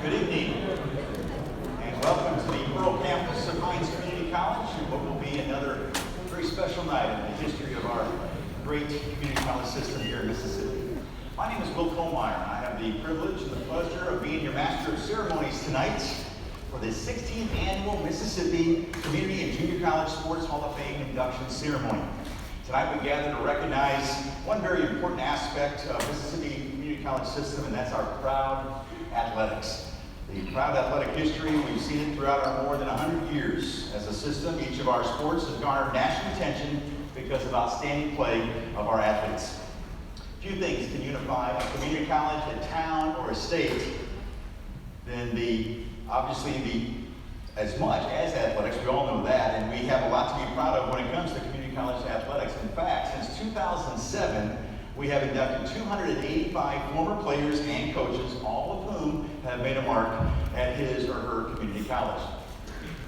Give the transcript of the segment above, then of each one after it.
Good evening, and welcome to the rural campus of Hines Community College, what will be another very special night in the history of our great community college system here in Mississippi. My name is Will Colmeyer, and I have the privilege and the pleasure of being your Master of Ceremonies tonight for the 16th Annual Mississippi Community and Junior College Sports Hall of Fame induction ceremony. Tonight we gather to recognize one very important aspect of Mississippi Community College system, and that's our proud athletics. The proud athletic history, we've seen it throughout our more than 100 years. As a system, each of our sports has garnered national attention because of outstanding play of our athletes. Few things can unify a community college, a town, or a state than as much as athletics. We all know that, and we have a lot to be proud of when it comes to community college athletics. In fact, since 2007, we have inducted 285 former players and coaches, all of whom have made a mark at his or her community college.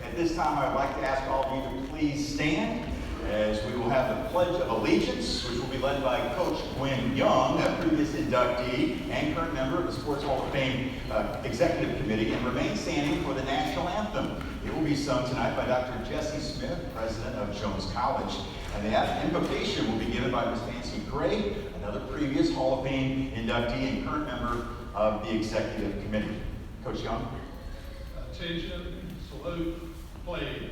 At this time, I would like to ask all of you to please stand as we will have the Pledge of Allegiance, which will be led by Coach Gwen Young, a previous inductee and current member of the Sports Hall of Fame Executive Committee, and remain standing for the national anthem. It will be sung tonight by Dr. Jesse Smith, president of Jones College. And the invocation will be given by Ms. Nancy Gray, another previous Hall of Fame inductee and current member of the Executive Committee. Coach Young. Attention, salute, pledge.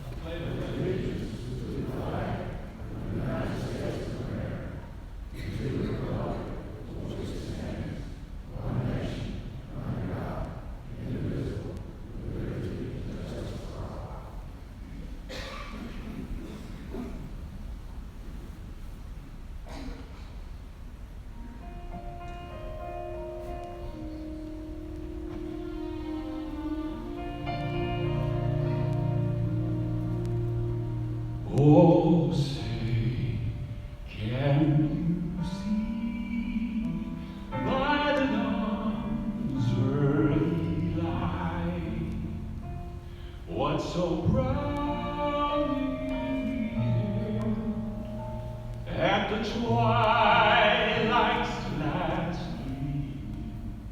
I pledge allegiance to the flag of the United States of America, and to the republic for which it stands, one nation, under God, indivisible, with liberty and justice for all. Oh, say, can you see by the dawn's early light what so proudly hailed at the twilight's last gleam,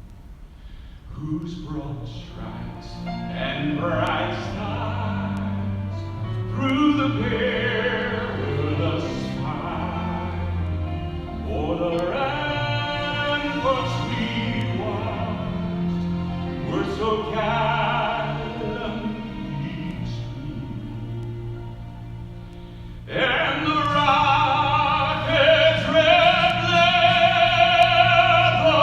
whose broad stripes and bright stars through the perilous fight, o'er the ramparts we watched, were so gallantly streamed, and the rocket's red blare, the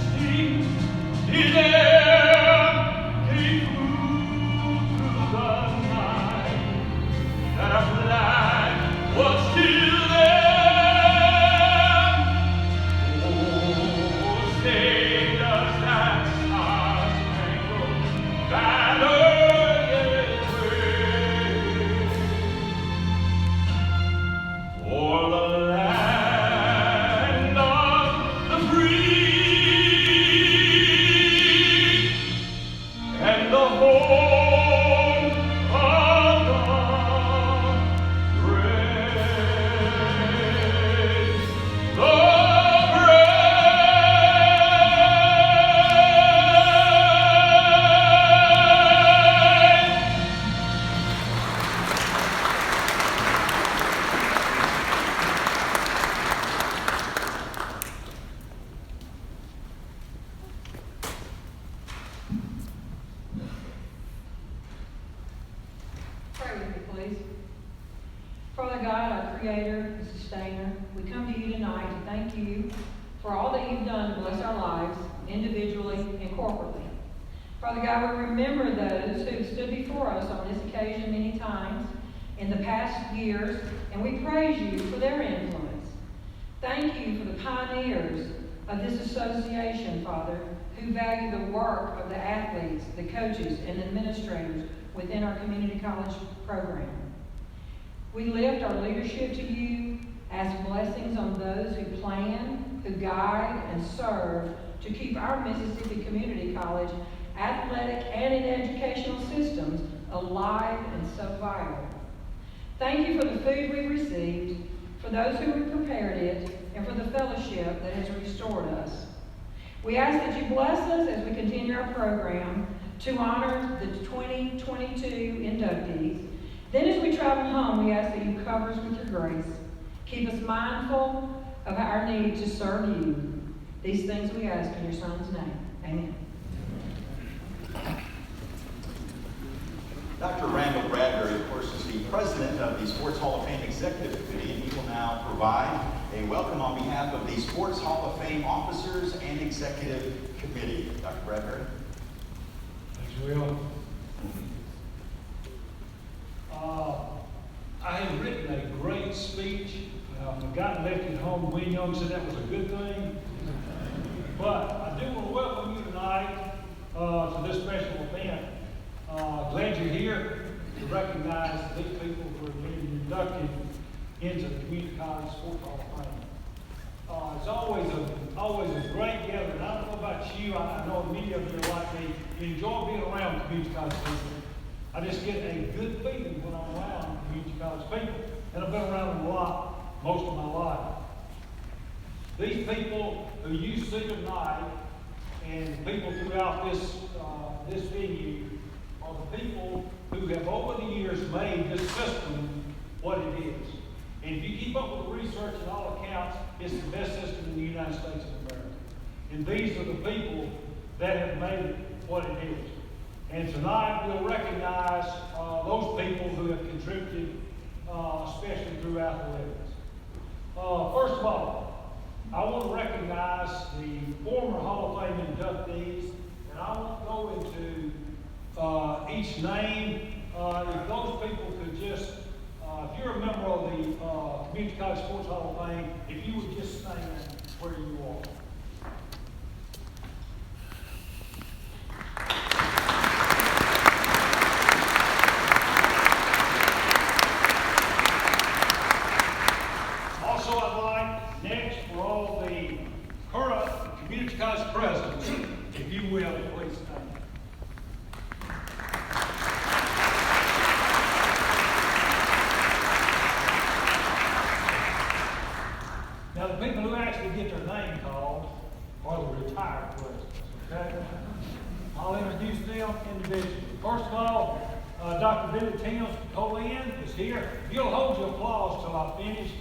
bursting in air, came through the night. Our flag was still there. Oh, say does that star-spangled banner yet wave for the land of the free and the home of the brave, the brave. Pray with me, please. Father God, our Creator and Sustainer, we come to you tonight to thank you for all that you've done to bless our lives, individually and corporately. Father God, we remember those who stood before us on this occasion many times in the past years, and we praise you for their influence. Thank you for the pioneers of this association, Father, who value the work of the athletes, the coaches, and administrators within our community college program. We lift our leadership to you, ask blessings on those who plan, who guide, and serve to keep our Mississippi Community College athletic and in educational systems alive and so vital. Thank you for the food we've received, for those who have prepared it, and for the fellowship that has restored us. We ask that you bless us as we continue our program to honor the 2022 inductees. Then as we travel home, we ask that you cover us with your grace. Keep us mindful of our need to serve you. These things we ask in your Son's name. Amen. Dr. Randall Bradbury, of course, is the president of the Sports Hall of Fame Executive Committee, and he will now provide a welcome on behalf of the Sports Hall of Fame officers and executive committee. Dr. Bradbury. Thanks, Will. I had written a great speech. I forgot and left it home. Wayne Young said that was a good thing. But I do want to welcome you tonight to this special event. Glad you're here to recognize these people who are being inducted into the Community College Sports Hall of Fame. It's always a great gathering. I don't know about you. I know many of you are like me. You enjoy being around community college people. I just get a good feeling when I'm around community college people, and I've been around them a lot most of my life. These people who you see tonight, and people throughout this venue, are the people who have over the years made this system what it is. And if you keep up with the research and all accounts, it's the best system in the United States of America. And these are the people that have made it what it is. And tonight we'll recognize those people who have contributed, especially through athletics. First of all, I want to recognize the former Hall of Fame inductees, and I won't go into each name. If those people could just, if you're a member of the Community College Sports Hall of Fame, if you would just stand where you are. Also, I'd like next for all the current Community College presidents, if you will, please stand. Now, the people who actually get their name called are the retired presidents, okay? I'll introduce them individually. First of all, Dr. Billy Timms, Lynn, is here. If you'll hold your applause till I finish.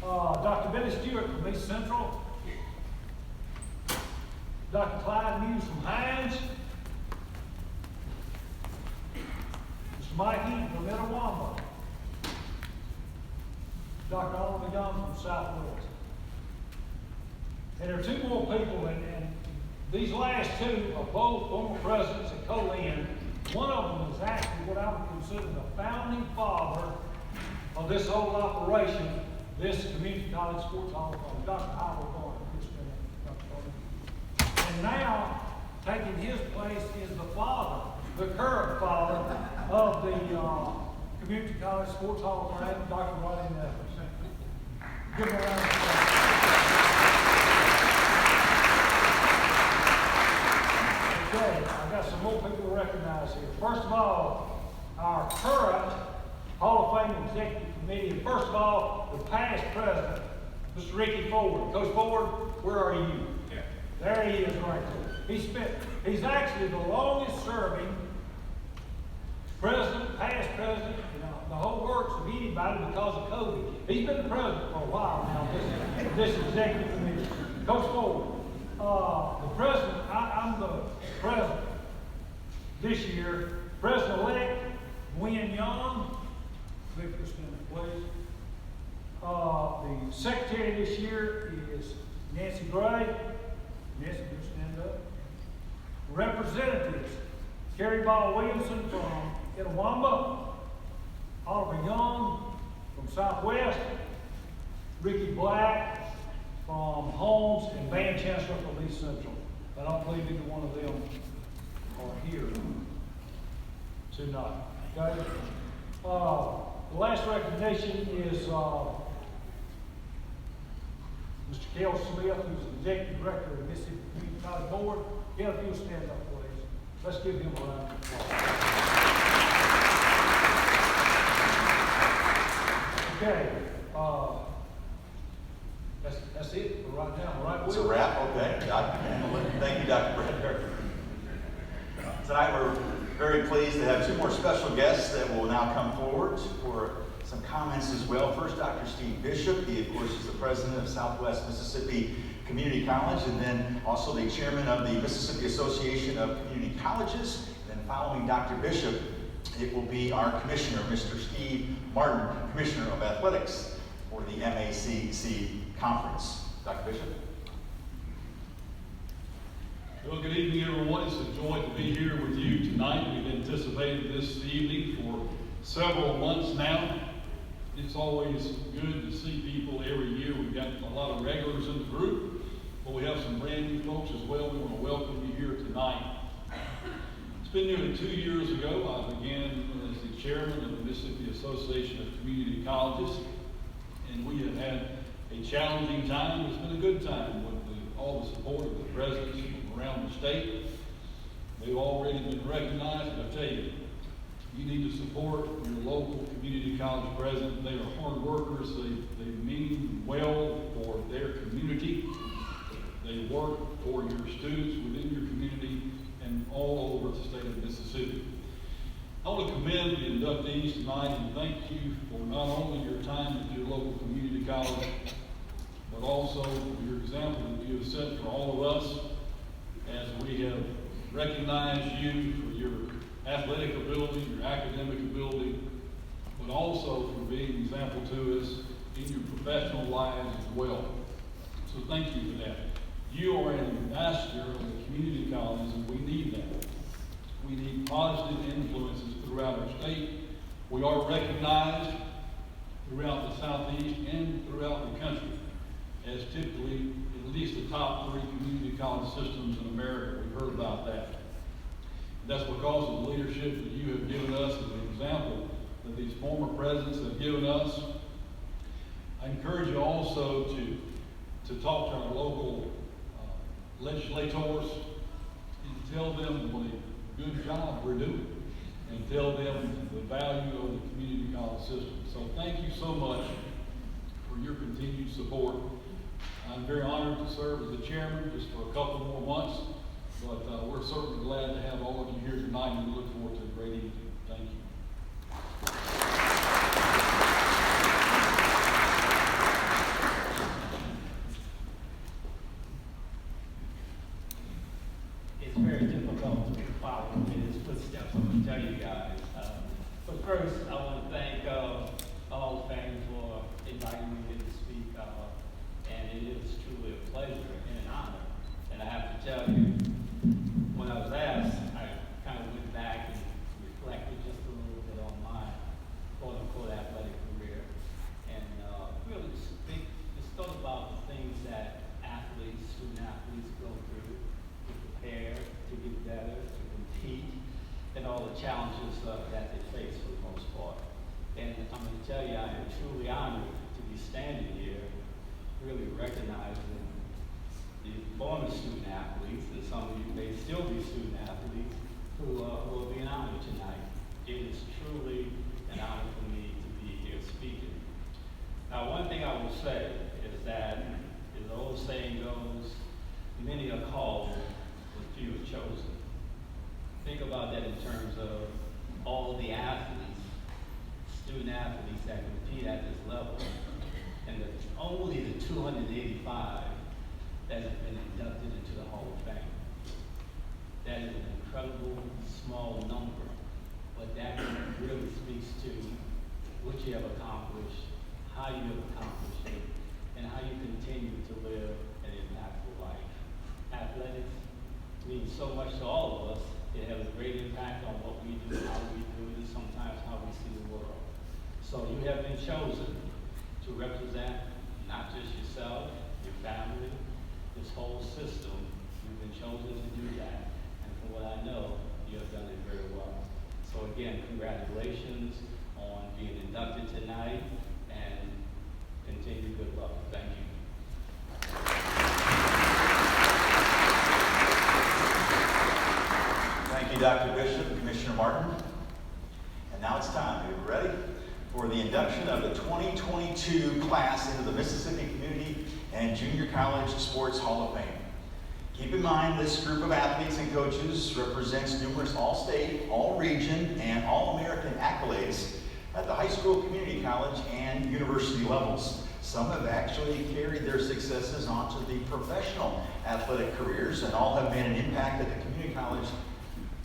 Dr. Billy Stewart from East Central. Dr. Clyde Muse from Hines. Mr. Mike Eaton from Itawamba. Dr. Oliver Young from Southwest. And there are two more people, and these last two are both former presidents at Colin. One of them is actually what I would consider the founding father of this whole operation, this Community College Sports Hall of Fame, Dr. Howard Gordon. And now, taking his place is the father, the current father of the Community College Sports Hall of Fame, Dr. Rodney Nevers. Give him a round of applause. Okay, I've got some more people to recognize here. First of all, our current Hall of Fame Executive Committee. First of all, the past president, Mr. Ricky Ford. Coach Ford, where are you? Yeah. There he is right there. He's actually the longest serving president, past president, the whole works of anybody because of COVID. He's been the president for a while now, this executive committee. Coach Ford, the president, I'm the president this year. President-elect Wynn Young, please. The secretary this year is Nancy Gray. Nancy, you stand up. Representatives, Carrie Ball Williamson from Itawamba. Oliver Young from Southwest, Ricky Black from Holmes, and Van Chancellor from East Central. I don't believe either one of them are here tonight. Okay? The last recognition is Mr. Kel Smith, who's the Executive Director of the Mississippi Community College Board. Kel, if you'll stand up, please. Let's give him a round of applause. Okay. That's it for right now, right? It's a wrap, okay. Thank you, Dr. Bradbury. Tonight we're very pleased to have two more special guests that will now come forward for some comments as well. First, Dr. Steve Bishop. He, of course, is the president of Southwest Mississippi Community College, and then also the chairman of the Mississippi Association of Community Colleges. And then following Dr. Bishop, it will be our commissioner, Mr. Steve Martin, commissioner of athletics for the MACC conference. Dr. Bishop. Well, good evening, everyone. It's a joy to be here with you tonight. We've anticipated this evening for several months now. It's always good to see people every year. We've got a lot of regulars in the group, but we have some brand new folks as well. We want to welcome you here tonight. It's been nearly 2 years ago I began as the chairman of the Mississippi Association of Community Colleges, and we have had a challenging time. It's been a good time with all the support of the presidents from around the state. They've already been recognized, and I tell you, you need to support your local community college president. They are hard workers. They mean well for their community. They work for your students within your community and all over the state of Mississippi. I want to commend the inductees tonight and thank you for not only your time at your local community college, but also for your example that you have set for all of us as we have recognized you for your athletic ability, your academic ability, but also for being an example to us in your professional lives as well. So thank you for that. You are an ambassador of the community colleges, and we need that. We need positive influences throughout our state. We are recognized throughout the Southeast and throughout the country as typically at least the top 3 community college systems in America. We've heard about that. That's because of the leadership that you have given us as an example that these former presidents have given us. I encourage you also to talk to our local legislators and tell them what a good job we're doing and tell them the value of the community college system. So thank you so much for your continued support. I'm very honored to serve as the chairman just for a couple more months. But we're certainly glad to have all of you here tonight, and we look forward to a great evening. Thank you. It's very difficult to follow in his footsteps, I'm going to tell you guys. But first, I want to thank all the fans for inviting me here to speak. And it is truly a pleasure and an honor. And I have to tell you, when I was asked, I kind of went back and reflected just a little bit on my quote-unquote athletic career. And really just thought about the things that student athletes go through to prepare, to get better, to compete, and all the challenges that they face for the most part. And I'm going to tell you, I am truly honored to be standing here, really recognizing the former student athletes, and some of you may still be student athletes, who are being honored tonight. It is truly an honor for me to be here speaking. Now, one thing I will say is that, as the old saying goes, many are called, but few are chosen. Think about that in terms of all the athletes, student athletes that compete at this level, and only the 285 that have been inducted into the Hall of Fame. That is an incredible small number, but that really speaks to what you have accomplished, how you have accomplished it, and how you continue to live an impactful life. Athletics means so much to all of us. It has a great impact on what we do, how we do it, and sometimes how we see the world. So you have been chosen to represent not just yourself, your family, this whole system. You've been chosen to do that. And from what I know, you have done it very well. So again, congratulations on being inducted tonight, and continue good luck. Thank you. Thank you, Dr. Bishop, Commissioner Martin. And now it's time. Are you ready for the induction of the 2022 class into the Mississippi Community and Junior College Sports Hall of Fame? Keep in mind, this group of athletes and coaches represents numerous all-state, all-region, and all-American accolades at the high school, community college, and university levels. Some have actually carried their successes onto the professional athletic careers, and all have made an impact at the community college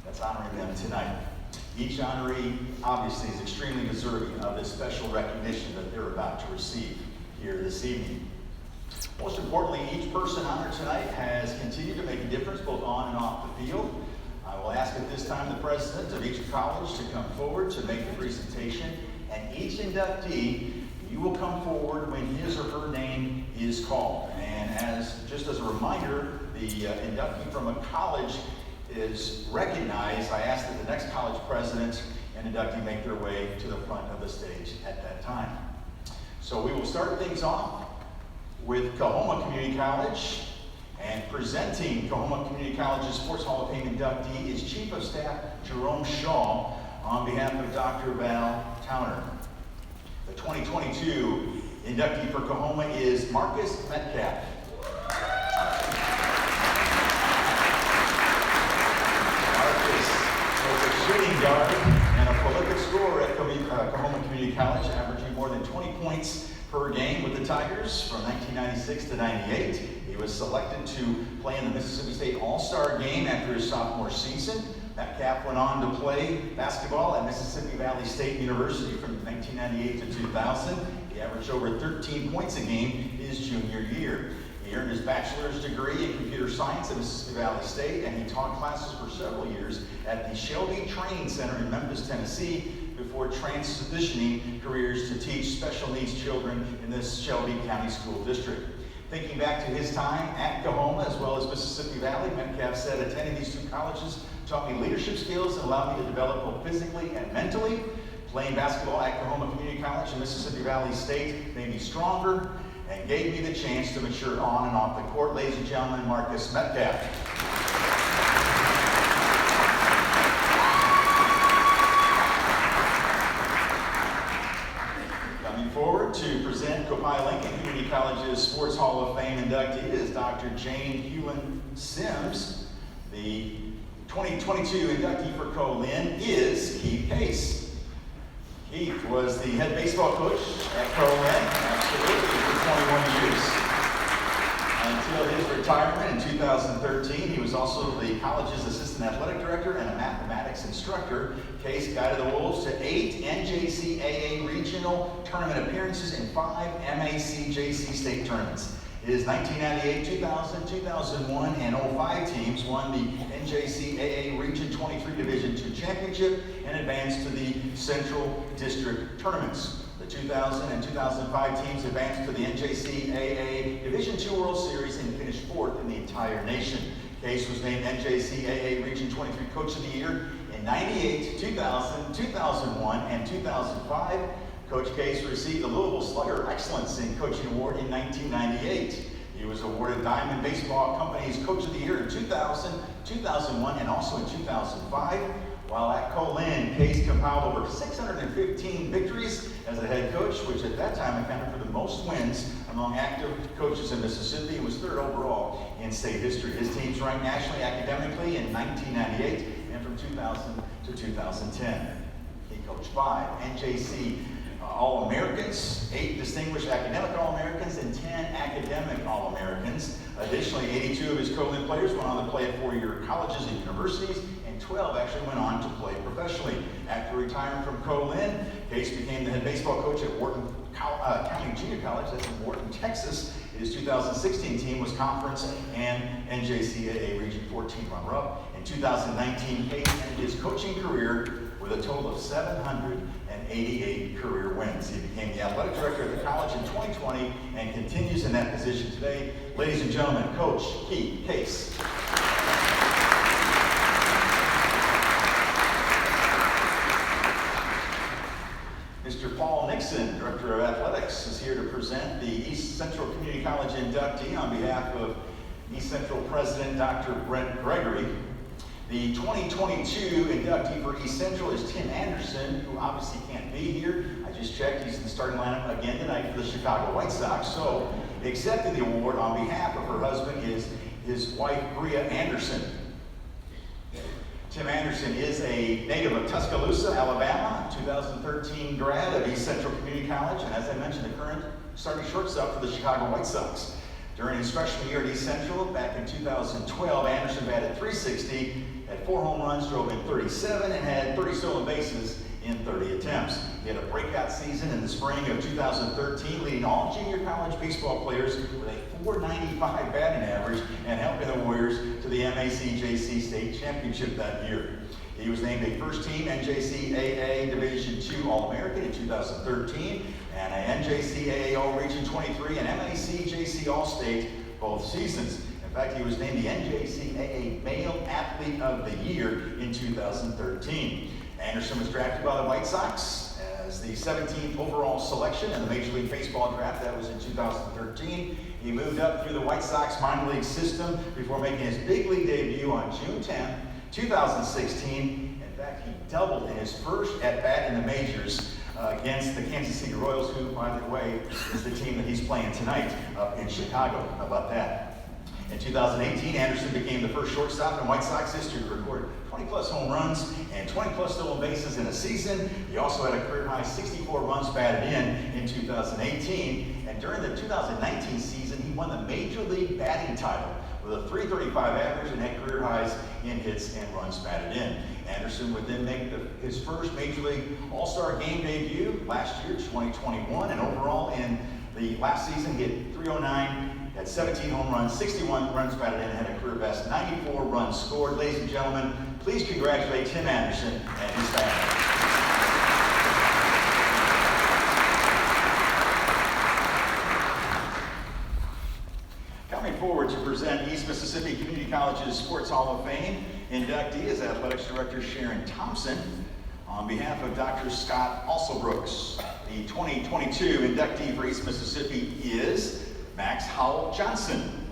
that's honoring them tonight. Each honoree obviously is extremely deserving of this special recognition that they're about to receive here this evening. Most importantly, each person honored tonight has continued to make a difference both on and off the field. I will ask at this time the president of each college to come forward to make the presentation, and each inductee, you will come forward when his or her name is called. And just as a reminder, the inductee from a college is recognized. I ask that the next college president and inductee make their way to the front of the stage at that time. So we will start things off with Coahoma Community College, and presenting Coahoma Community College's Sports Hall of Fame inductee is Chief of Staff Jerome Shaw on behalf of Dr. Val Towner. The 2022 inductee for Coahoma is Marcus Metcalfe. Marcus was a shooting guard and a prolific scorer at Coahoma Community College, averaging more than 20 points per game with the Tigers from 1996 to 98. He was selected to play in the Mississippi State All-Star Game after his sophomore season. Metcalfe went on to play basketball at Mississippi Valley State University from 1998 to 2000. He averaged over 13 points a game his junior year. He earned his bachelor's degree in computer science at Mississippi Valley State, and he taught classes for several years at the Shelby Training Center in Memphis, Tennessee, before transitioning careers to teach special needs children in this Shelby County School District. Thinking back to his time at Coahoma as well as Mississippi Valley, Metcalfe said, "Attending these two colleges taught me leadership skills and allowed me to develop both physically and mentally. Playing basketball at Coahoma Community College and Mississippi Valley State made me stronger and gave me the chance to mature on and off the court." Ladies and gentlemen, Marcus Metcalfe. Forward to present Copiah Lincoln Community College's Sports Hall of Fame inductee is Dr. Jane Hewlin Sims. The 2022 inductee for Lynn is Keith Case. Keith was the head baseball coach at Lynn, absolutely, for 21 years. Until his retirement in 2013, he was also the college's assistant athletic director and a mathematics instructor. Case guided the Wolves to 8 NJCAA regional tournament appearances and 5 MACJC state tournaments. His 1998, 2000, 2001, and 05 teams won the NJCAA Region 23 Division II Championship and advanced to the Central District tournaments. The 2000 and 2005 teams advanced to the NJCAA Division II World Series and finished 4th in the entire nation. Case was named NJCAA Region 23 Coach of the Year in 98, 2000, 2001, and 2005. Coach Case received the Louisville Slugger Excellence in Coaching Award in 1998. He was awarded Diamond Baseball Company's Coach of the Year in 2000, 2001, and also in 2005. While at Lynn, Case compiled over 615 victories as a head coach, which at that time accounted for the most wins among active coaches in Mississippi, and was 3rd overall in state history. His teams ranked nationally academically in 1998 and from 2000 to 2010. He coached 5 NJC All-Americans, 8 Distinguished Academic All-Americans, and 10 Academic All-Americans. Additionally, 82 of his Lynn players went on to play at 4-year colleges and universities, and 12 actually went on to play professionally. After retiring from Lynn, Case became the head baseball coach at Wharton County Junior College, that's in Wharton, Texas. His 2016 team was conference and NJCAA Region 14 runner-up. In 2019, Case ended his coaching career with a total of 788 career wins. He became the athletic director at the college in 2020 and continues in that position today. Ladies and gentlemen, Coach Keith Case. Mr. Paul Nixon, Director of Athletics, is here to present the East Central Community College inductee on behalf of East Central President Dr. Brent Gregory. The 2022 inductee for East Central is Tim Anderson, who obviously can't be here. I just checked, he's in the starting lineup again tonight for the Chicago White Sox. So, accepting the award on behalf of her husband is his wife, Bria Anderson. Tim Anderson is a native of Tuscaloosa, Alabama, 2013 grad of East Central Community College, and as I mentioned, the current starting shortstop for the Chicago White Sox. During his freshman year at East Central, back in 2012, Anderson batted .360, had 4 home runs, drove in 37, and had 30 stolen bases in 30 attempts. He had a breakout season in the spring of 2013, leading all junior college baseball players with a .495 batting average and helping the Warriors to the MACJC State Championship that year. He was named a first-team NJCAA Division II All-American in 2013 and an NJCAA All-Region 23 and MACJC All-State both seasons. In fact, he was named the NJCAA Male Athlete of the Year in 2013. Anderson was drafted by the White Sox as the 17th overall selection in the Major League Baseball draft. That was in 2013. He moved up through the White Sox minor league system before making his big league debut on June 10, 2016. In fact, he doubled in his first at-bat in the majors against the Kansas City Royals, who, by the way, is the team that he's playing tonight up in Chicago. How about that? In 2018, Anderson became the first shortstop in White Sox history to record 20-plus home runs and 20-plus stolen bases in a season. He also had a career-high 64 runs batted in 2018. And during the 2019 season, he won the Major League batting title with a .335 average and had career highs in hits and runs batted in. Anderson would then make his first Major League All-Star Game debut last year, 2021, and overall in the last season, he hit .309, had 17 home runs, 61 runs batted in, and had a career best 94 runs scored. Ladies and gentlemen, please congratulate Tim Anderson and his family. Coming forward to present East Mississippi Community College's Sports Hall of Fame inductee is Athletics Director Sharon Thompson. On behalf of Dr. Scott Alsobrooks, the 2022 inductee for East Mississippi is Max Howell Johnson.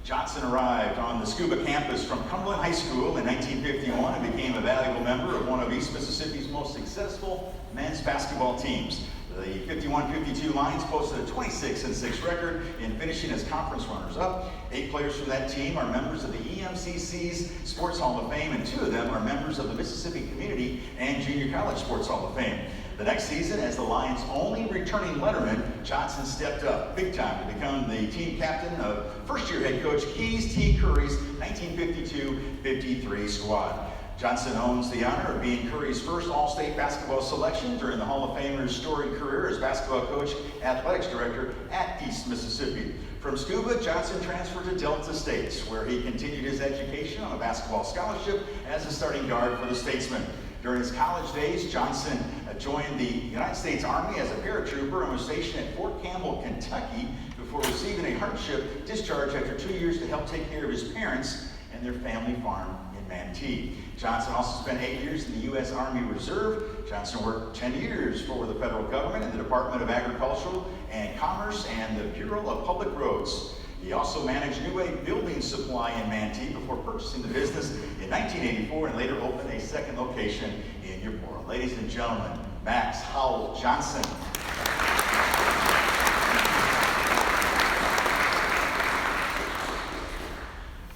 Johnson arrived on the Scuba campus from Cumberland High School in 1951 and became a valuable member of one of East Mississippi's most successful men's basketball teams. The 51-52 Lions posted a 26-6 record in finishing as conference runners-up. 8 players from that team are members of the EMCC's Sports Hall of Fame, and 2 of them are members of the Mississippi Community and Junior College Sports Hall of Fame. The next season, as the Lions' only returning letterman, Johnson stepped up big time to become the team captain of first-year head coach Keys T. Curry's 1952-53 squad. Johnson owns the honor of being Curry's first All-State basketball selection during the Hall of Famer's storied career as basketball coach, athletics director at East Mississippi. From Scuba, Johnson transferred to Delta State, where he continued his education on a basketball scholarship as a starting guard for the Statesmen. During his college days, Johnson joined the United States Army as a paratrooper and was stationed at Fort Campbell, Kentucky, before receiving a hardship discharge after 2 years to help take care of his parents and their family farm in Manatee. Johnson also spent 8 years in the U.S. Army Reserve. Johnson worked 10 years for the federal government in the Department of Agriculture and Commerce and the Bureau of Public Roads. He also managed New Wave Building Supply in Manatee before purchasing the business in 1984 and later opened a second location in Eupora. Ladies and gentlemen, Max Howell Johnson.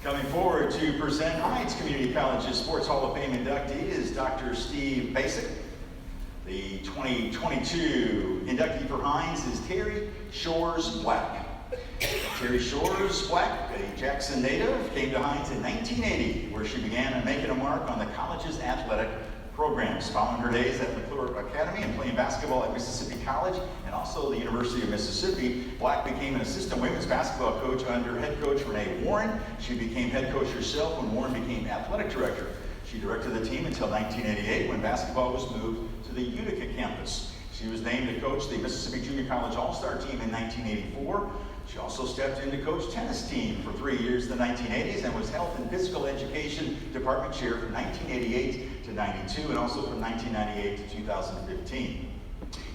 Coming forward to present Hinds Community College's Sports Hall of Fame inductee is Dr. Steve Basic. The 2022 inductee for Hinds is Terry Shores Black. Terry Shores Black, a Jackson native, came to Hinds in 1980, where she began making a mark on the college's athletic programs. Following her days at McClure Academy and playing basketball at Mississippi College and also the University of Mississippi, Black became an assistant women's basketball coach under head coach Renee Warren. She became head coach herself when Warren became athletic director. She directed the team until 1988 when basketball was moved to the Utica campus. She was named to coach the Mississippi Junior College All-Star team in 1984. She also stepped in to coach tennis team for 3 years in the 1980s and was health and physical education department chair from 1988 to 92 and also from 1998 to 2015.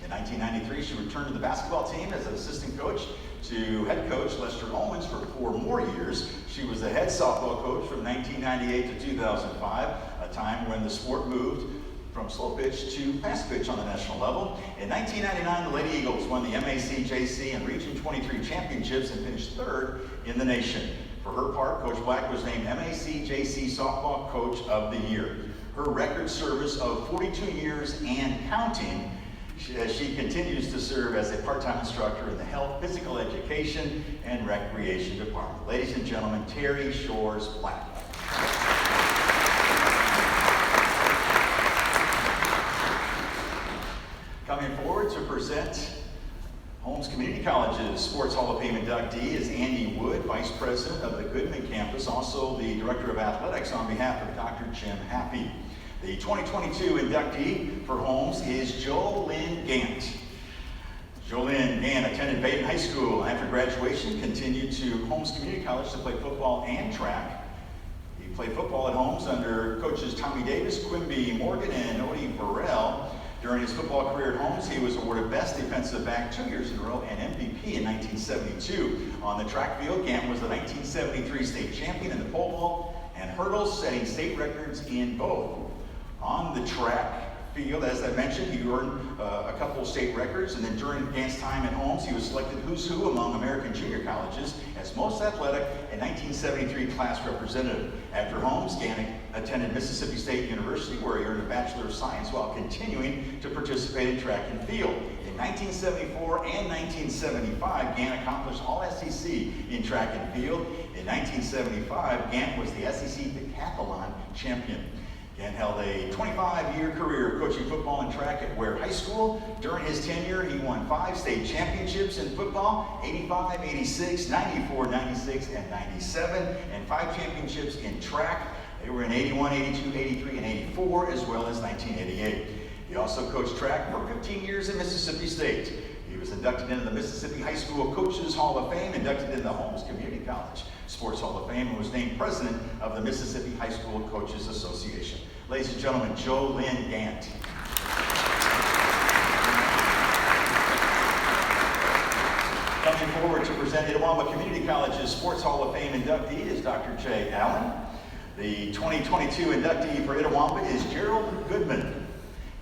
In 1993, she returned to the basketball team as an assistant coach to head coach Lester Owens for 4 more years. She was the head softball coach from 1998 to 2005, a time when the sport moved from slow pitch to fast pitch on the national level. In 1999, the Lady Eagles won the MAC, JC, and Region 23 championships and finished 3rd in the nation. For her part, Coach Black was named MAC, JC Softball Coach of the Year. Her record service of 42 years and counting, as she continues to serve as a part-time instructor in the Health, Physical Education, and Recreation Department. Ladies and gentlemen, Terry Shores Black. Coming forward to present Holmes Community College's Sports Hall of Fame inductee is Andy Wood, Vice President of the Goodman campus, also the Director of Athletics on behalf of Dr. Jim Happy. The 2022 inductee for Holmes is Lynn Gantt. Lynn Gantt attended Baden High School and after graduation continued to Holmes Community College to play football and track. He played football at Holmes under coaches Tommy Davis, Quimby Morgan, and Odie Burrell. During his football career at Holmes, he was awarded Best Defensive Back 2 years in a row and MVP in 1972. On the track field, Gantt was the 1973 state champion in the pole vault and hurdles, setting state records in both. On the track field, as I mentioned, he earned a couple of state records, and then during Gantt's time at Holmes, he was selected who's who among American junior colleges as most athletic and 1973 class representative. After Holmes, Gantt attended Mississippi State University, where he earned a Bachelor of Science while continuing to participate in track and field. In 1974 and 1975, Gantt accomplished all SEC in track and field. In 1975, Gantt was the SEC Decathlon champion. Gantt held a 25-year career of coaching football and track at Ware High School. During his tenure, he won 5 state championships in football, 85, 86, 94, 96, and 97, and 5 championships in track. They were in 81, 82, 83, and 84, as well as 1988. He also coached track for 15 years at Mississippi State. He was inducted into the Mississippi High School Coaches Hall of Fame, inducted into the Holmes Community College Sports Hall of Fame, and was named president of the Mississippi High School Coaches Association. Ladies and gentlemen, Lynn Gantt. Coming forward to present Itawamba Community College's Sports Hall of Fame inductee is Dr. Jay Allen. The 2022 inductee for Itawamba is Gerald Goodman.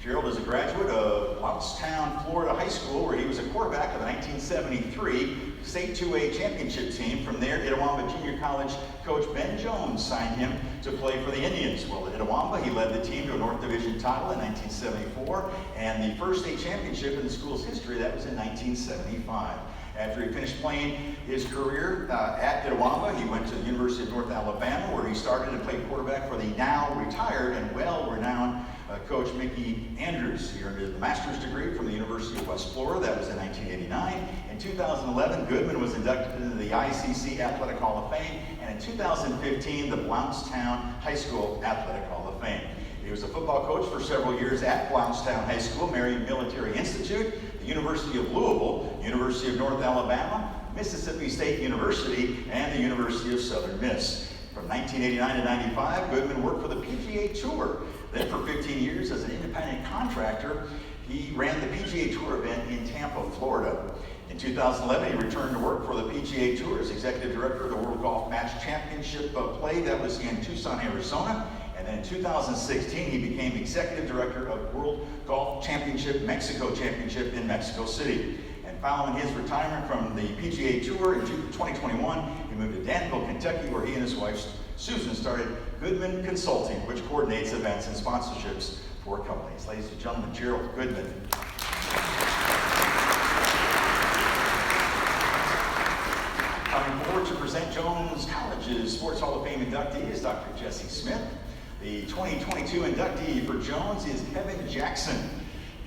Gerald is a graduate of Blountstown, Florida High School, where he was a quarterback of the 1973 State 2A championship team. From there, Itawamba Junior College coach Ben Jones signed him to play for the Indians. Well, at Itawamba, he led the team to a North Division title in 1974, and the first state championship in the school's history, that was in 1975. After he finished playing his career at Itawamba, he went to the University of North Alabama, where he started and played quarterback for the now retired and well-renowned Coach Mickey Andrews. He earned a master's degree from the University of West Florida. That was in 1989. In 2011, Goodman was inducted into the ICC Athletic Hall of Fame, and in 2015, the Blountstown High School Athletic Hall of Fame. He was a football coach for several years at Blountstown High School, Marion Military Institute, the University of Louisville, University of North Alabama, Mississippi State University, and the University of Southern Miss. From 1989 to 95, Goodman worked for the PGA Tour. Then for 15 years as an independent contractor, he ran the PGA Tour event in Tampa, Florida. In 2011, he returned to work for the PGA Tour as executive director of the World Golf Match Championship play that was in Tucson, Arizona. And then in 2016, he became executive director of World Golf Championship, Mexico Championship in Mexico City. And following his retirement from the PGA Tour in 2021, he moved to Danville, Kentucky, where he and his wife, Susan, started Goodman Consulting, which coordinates events and sponsorships for companies. Ladies and gentlemen, Gerald Goodman. Coming forward to present Jones College's Sports Hall of Fame inductee is Dr. Jesse Smith. The 2022 inductee for Jones is Kevin Jackson.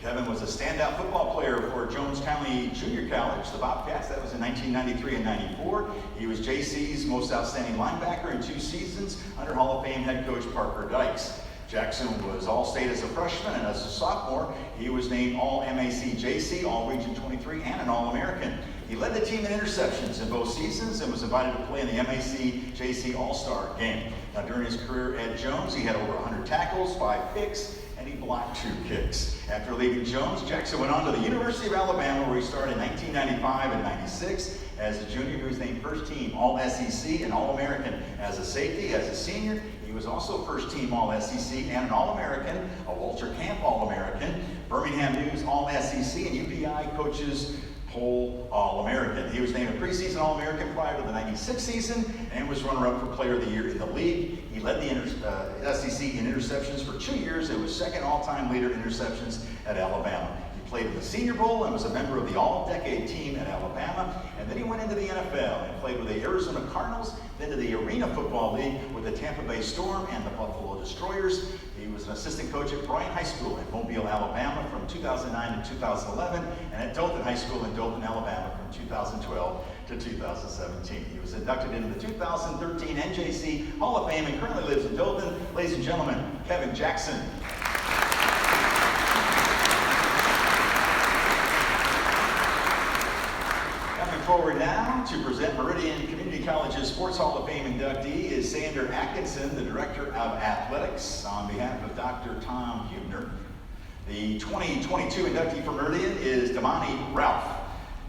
Kevin was a standout football player for Jones County Junior College, the Bobcats. That was in 1993 and 94. He was JC's most outstanding linebacker in 2 seasons under Hall of Fame head coach Parker Dykes. Jackson was All-State as a freshman, and as a sophomore, he was named All-MAC JC, All-Region 23, and an All-American. He led the team in interceptions in both seasons and was invited to play in the MAC JC All-Star game. Now, during his career at Jones, he had over 100 tackles, 5 picks, and he blocked 2 kicks. After leaving Jones, Jackson went on to the University of Alabama, where he started in 1995 and 96. As a junior, he was named first team All-SEC and All-American. As a safety, as a senior, he was also first team All-SEC and an All-American, a Walter Camp All-American, Birmingham News All-SEC, and UPI Coaches Poll All-American. He was named a preseason All-American prior to the 96 season and was runner-up for Player of the Year in the league. He led the SEC in interceptions for 2 years and was second all-time leader in interceptions at Alabama. He played in the Senior Bowl and was a member of the All-Decade team at Alabama. And then he went into the NFL and played with the Arizona Cardinals, then to the Arena Football League with the Tampa Bay Storm and the Buffalo Destroyers. He was an assistant coach at Bryant High School in Mobile, Alabama from 2009 to 2011, and at Dothan High School in Dothan, Alabama from 2012 to 2017. He was inducted into the 2013 NJC Hall of Fame and currently lives in Dothan. Ladies and gentlemen, Kevin Jackson. Forward now to present Meridian Community College's Sports Hall of Fame inductee is Sander Atkinson, the Director of Athletics, on behalf of Dr. Tom Hubner. The 2022 inductee for Meridian is Damani Ralph.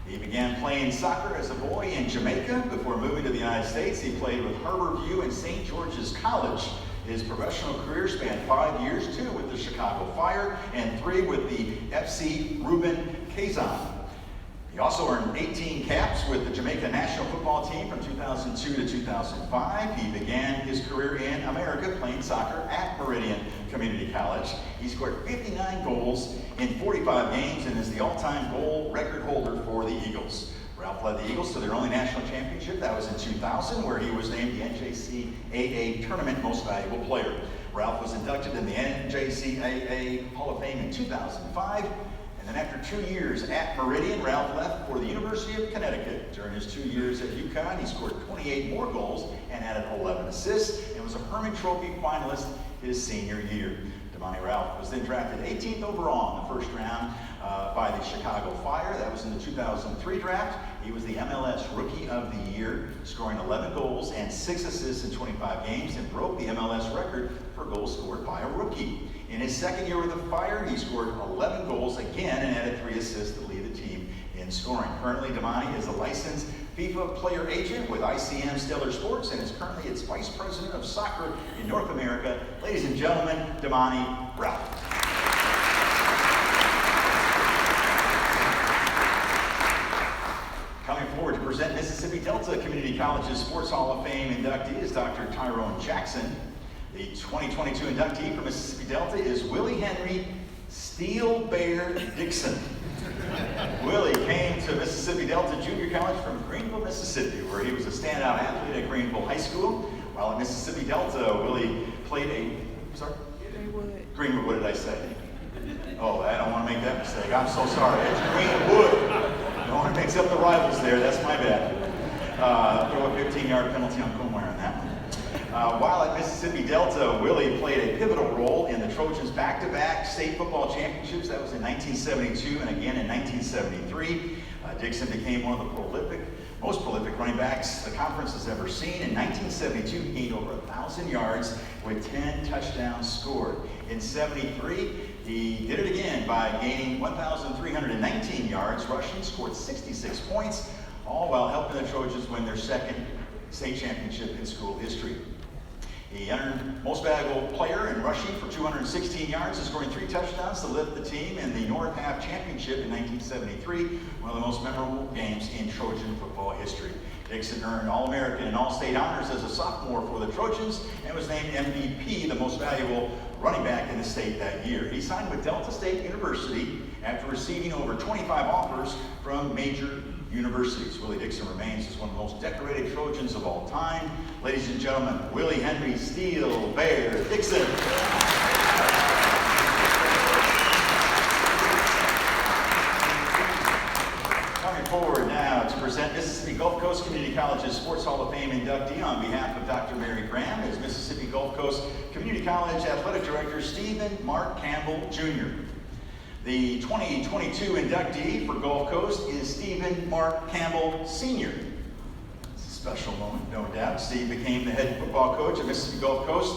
He began playing soccer as a boy in Jamaica before moving to the United States. He played with Harborview and St. George's College. His professional career spanned 5 years, 2 with the Chicago Fire and 3 with the FC Reuben Kazan. He also earned 18 caps with the Jamaica national football team from 2002 to 2005. He began his career in America playing soccer at Meridian Community College. He scored 59 goals in 45 games and is the all-time goal record holder for the Eagles. Ralph led the Eagles to their only national championship. That was in 2000, where he was named the NJCAA Tournament Most Valuable Player. Ralph was inducted in the NJCAA Hall of Fame in 2005. And then after 2 years at Meridian, Ralph left for the University of Connecticut. During his 2 years at UConn, he scored 28 more goals and added 11 assists and was a Herman Trophy finalist his senior year. Damani Ralph was then drafted 18th overall in the first round by the Chicago Fire. That was in the 2003 draft. He was the MLS Rookie of the Year, scoring 11 goals and 6 assists in 25 games and broke the MLS record for goals scored by a rookie. In his second year with the Fire, he scored 11 goals again and added 3 assists to lead the team in scoring. Currently, Damani is a licensed FIFA player agent with ICM Stellar Sports and is currently its Vice President of Soccer in North America. Ladies and gentlemen, Damani Ralph. Coming forward to present Mississippi Delta Community College's Sports Hall of Fame inductee is Dr. Tyrone Jackson. The 2022 inductee for Mississippi Delta is Willie Henry Steele Bear Dixon. Willie came to Mississippi Delta Junior College from Greenville, Mississippi, where he was a standout athlete at Greenville High School. While at Mississippi Delta, Willie played Greenwood, what did I say? Oh, I don't want to make that mistake. I'm so sorry. It's Greenwood. No one mix up the rivals there. That's my bad. Throw a 15-yard penalty on Comar on that one. While at Mississippi Delta, Willie played a pivotal role in the Trojans' back-to-back state football championships. That was in 1972 and again in 1973. Dixon became one of the most prolific running backs the conference has ever seen. In 1972, he gained over 1,000 yards with 10 touchdowns scored. In 73, he did it again by gaining 1,319 yards rushing, scored 66 points, all while helping the Trojans win their second state championship in school history. He earned Most Valuable Player in rushing for 216 yards and scoring 3 touchdowns to lift the team in the North Half Championship in 1973, one of the most memorable games in Trojan football history. Dixon earned All-American and All-State honors as a sophomore for the Trojans and was named MVP, the most valuable running back in the state that year. He signed with Delta State University after receiving over 25 offers from major universities. Willie Dixon remains as one of the most decorated Trojans of all time. Ladies and gentlemen, Willie Henry Steele Bear Dixon. Coming forward now to present Mississippi Gulf Coast Community College's Sports Hall of Fame inductee on behalf of Dr. Mary Graham is Mississippi Gulf Coast Community College Athletic Director Stephen Mark Campbell, Jr. The 2022 inductee for Gulf Coast is Stephen Mark Campbell, Sr. It's a special moment, no doubt. Steve became the head football coach at Mississippi Gulf Coast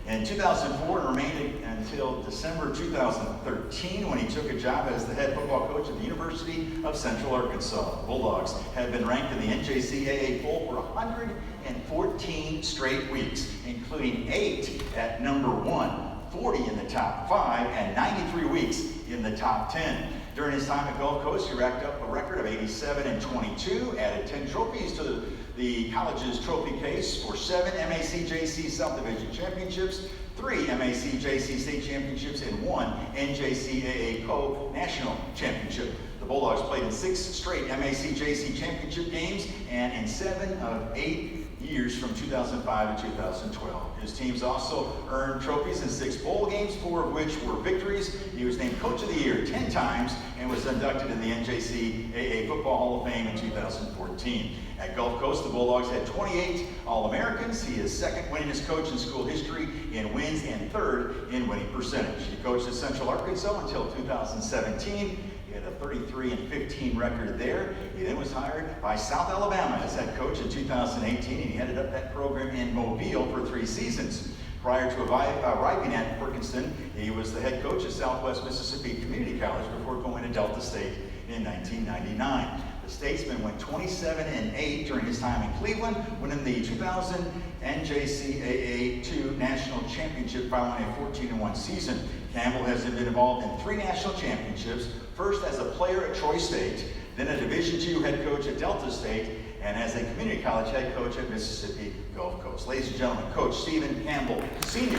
in 2004 and remained until December 2013 when he took a job as the head football coach at the University of Central Arkansas. The Bulldogs have been ranked in the NJCAA poll for 114 straight weeks, including 8 at number 1, 40 in the top 5, and 93 weeks in the top 10. During his time at Gulf Coast, he racked up a record of 87-22, added 10 trophies to the college's trophy case for 7 MACJC South Division championships, 3 MACJC state championships, and 1 NJCAA Co-National Championship. The Bulldogs played in 6 straight MACJC championship games and in 7 of 8 years from 2005 to 2012. His teams also earned trophies in 6 bowl games, 4 of which were victories. He was named Coach of the Year 10 times and was inducted in the NJCAA Football Hall of Fame in 2014. At Gulf Coast, the Bulldogs had 28 All-Americans. He is second winningest coach in school history in wins and third in winning percentage. He coached at Central Arkansas until 2017. He had a 33-15 record there. He then was hired by South Alabama as head coach in 2018, and he headed up that program in Mobile for 3 seasons. Prior to arriving at Perkinston, he was the head coach at Southwest Mississippi Community College before going to Delta State in 1999. The Statesman went 27-8 during his time in Cleveland, winning the 2000 NJCAA 2 National Championship following a 14-1 season. Campbell has been involved in 3 national championships, first as a player at Troy State, then a Division II head coach at Delta State, and as a community college head coach at Mississippi Gulf Coast. Ladies and gentlemen, Coach Stephen Campbell, Sr.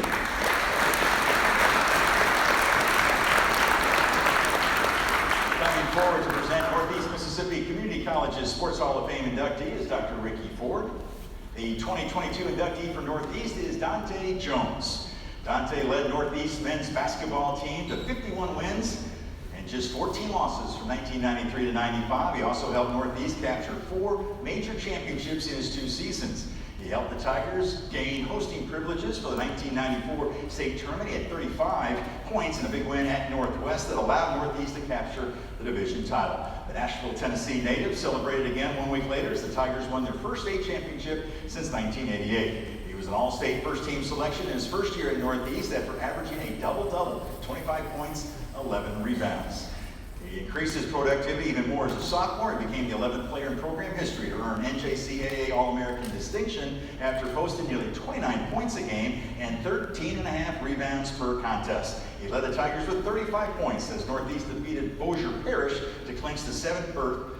Coming forward to present Northeast Mississippi Community College's Sports Hall of Fame inductee is Dr. Ricky Ford. The 2022 inductee for Northeast is Dante Jones. Dante led Northeast men's basketball team to 51 wins and just 14 losses from 1993 to 95. He also helped Northeast capture 4 major championships in his 2 seasons. He helped the Tigers gain hosting privileges for the 1994 state tournament. He had 35 points in a big win at Northwest that allowed Northeast to capture the division title. The Nashville, Tennessee native celebrated again 1 week later as the Tigers won their first state championship since 1988. He was an all-state first-team selection in his first year at Northeast after averaging a double-double, 25 points, 11 rebounds. He increased his productivity even more as a sophomore. He became the 11th player in program history to earn NJCAA All-American distinction after posting nearly 29 points a game and 13.5 rebounds per contest. He led the Tigers with 35 points as Northeast defeated Bossier Parish to clinch the 7th berth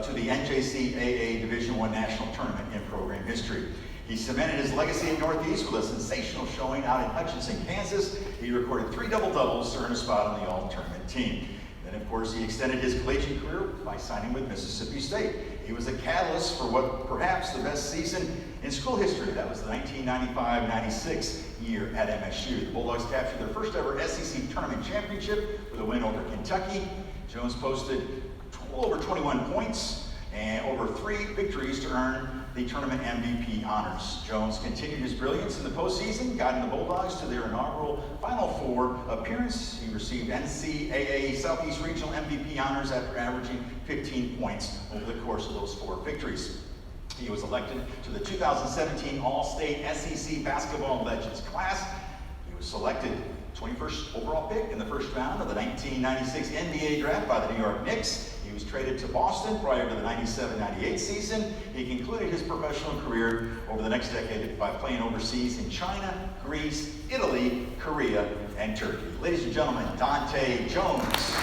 to the NJCAA Division I National Tournament in program history. He cemented his legacy at Northeast with a sensational showing out in Hutchinson, Kansas. He recorded 3 double-doubles to earn a spot on the all-tournament team. Then, of course, he extended his collegiate career by signing with Mississippi State. He was a catalyst for what perhaps the best season in school history. That was the 1995-96 year at MSU. The Bulldogs captured their first ever SEC tournament championship with a win over Kentucky. Jones posted over 21 points and over 3 victories to earn the tournament MVP honors. Jones continued his brilliance in the postseason, guiding the Bulldogs to their inaugural Final Four appearance. He received NCAA Southeast Regional MVP honors after averaging 15 points over the course of those 4 victories. He was elected to the 2017 All-State SEC Basketball Legends class. He was selected 21st overall pick in the first round of the 1996 NBA draft by the New York Knicks. He was traded to Boston prior to the 97-98 season. He concluded his professional career over the next decade by playing overseas in China, Greece, Italy, Korea, and Turkey. Ladies and gentlemen, Dante Jones.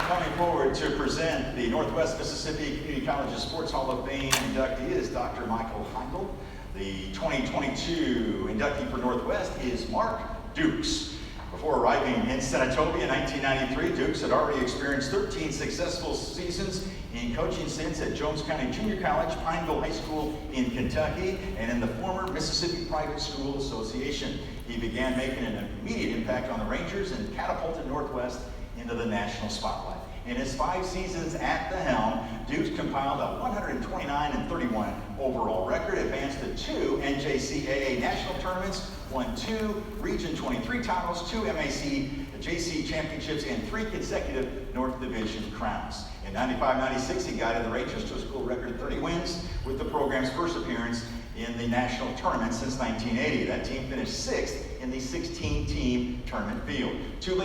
Coming forward to present the Northwest Mississippi Community College's Sports Hall of Fame inductee is Dr. Michael Heindel. The 2022 inductee for Northwest is Mark Dukes. Before arriving in Senatobia in 1993, Dukes had already experienced 13 successful seasons in coaching stints at Jones County Junior College, Pineville High School in Kentucky, and in the former Mississippi Private School Association. He began making an immediate impact on the Rangers and catapulted Northwest into the national spotlight. In his 5 seasons at the helm, Dukes compiled a 129-31 overall record, advanced to 2 NJCAA national tournaments, won 2 Region 23 titles, 2 MAC JC championships, and 3 consecutive North Division crowns. In 95-96, he guided the Rangers to a school record 30 wins with the program's first appearance in the national tournament since 1980. That team finished 6th in the 16-team tournament field. 2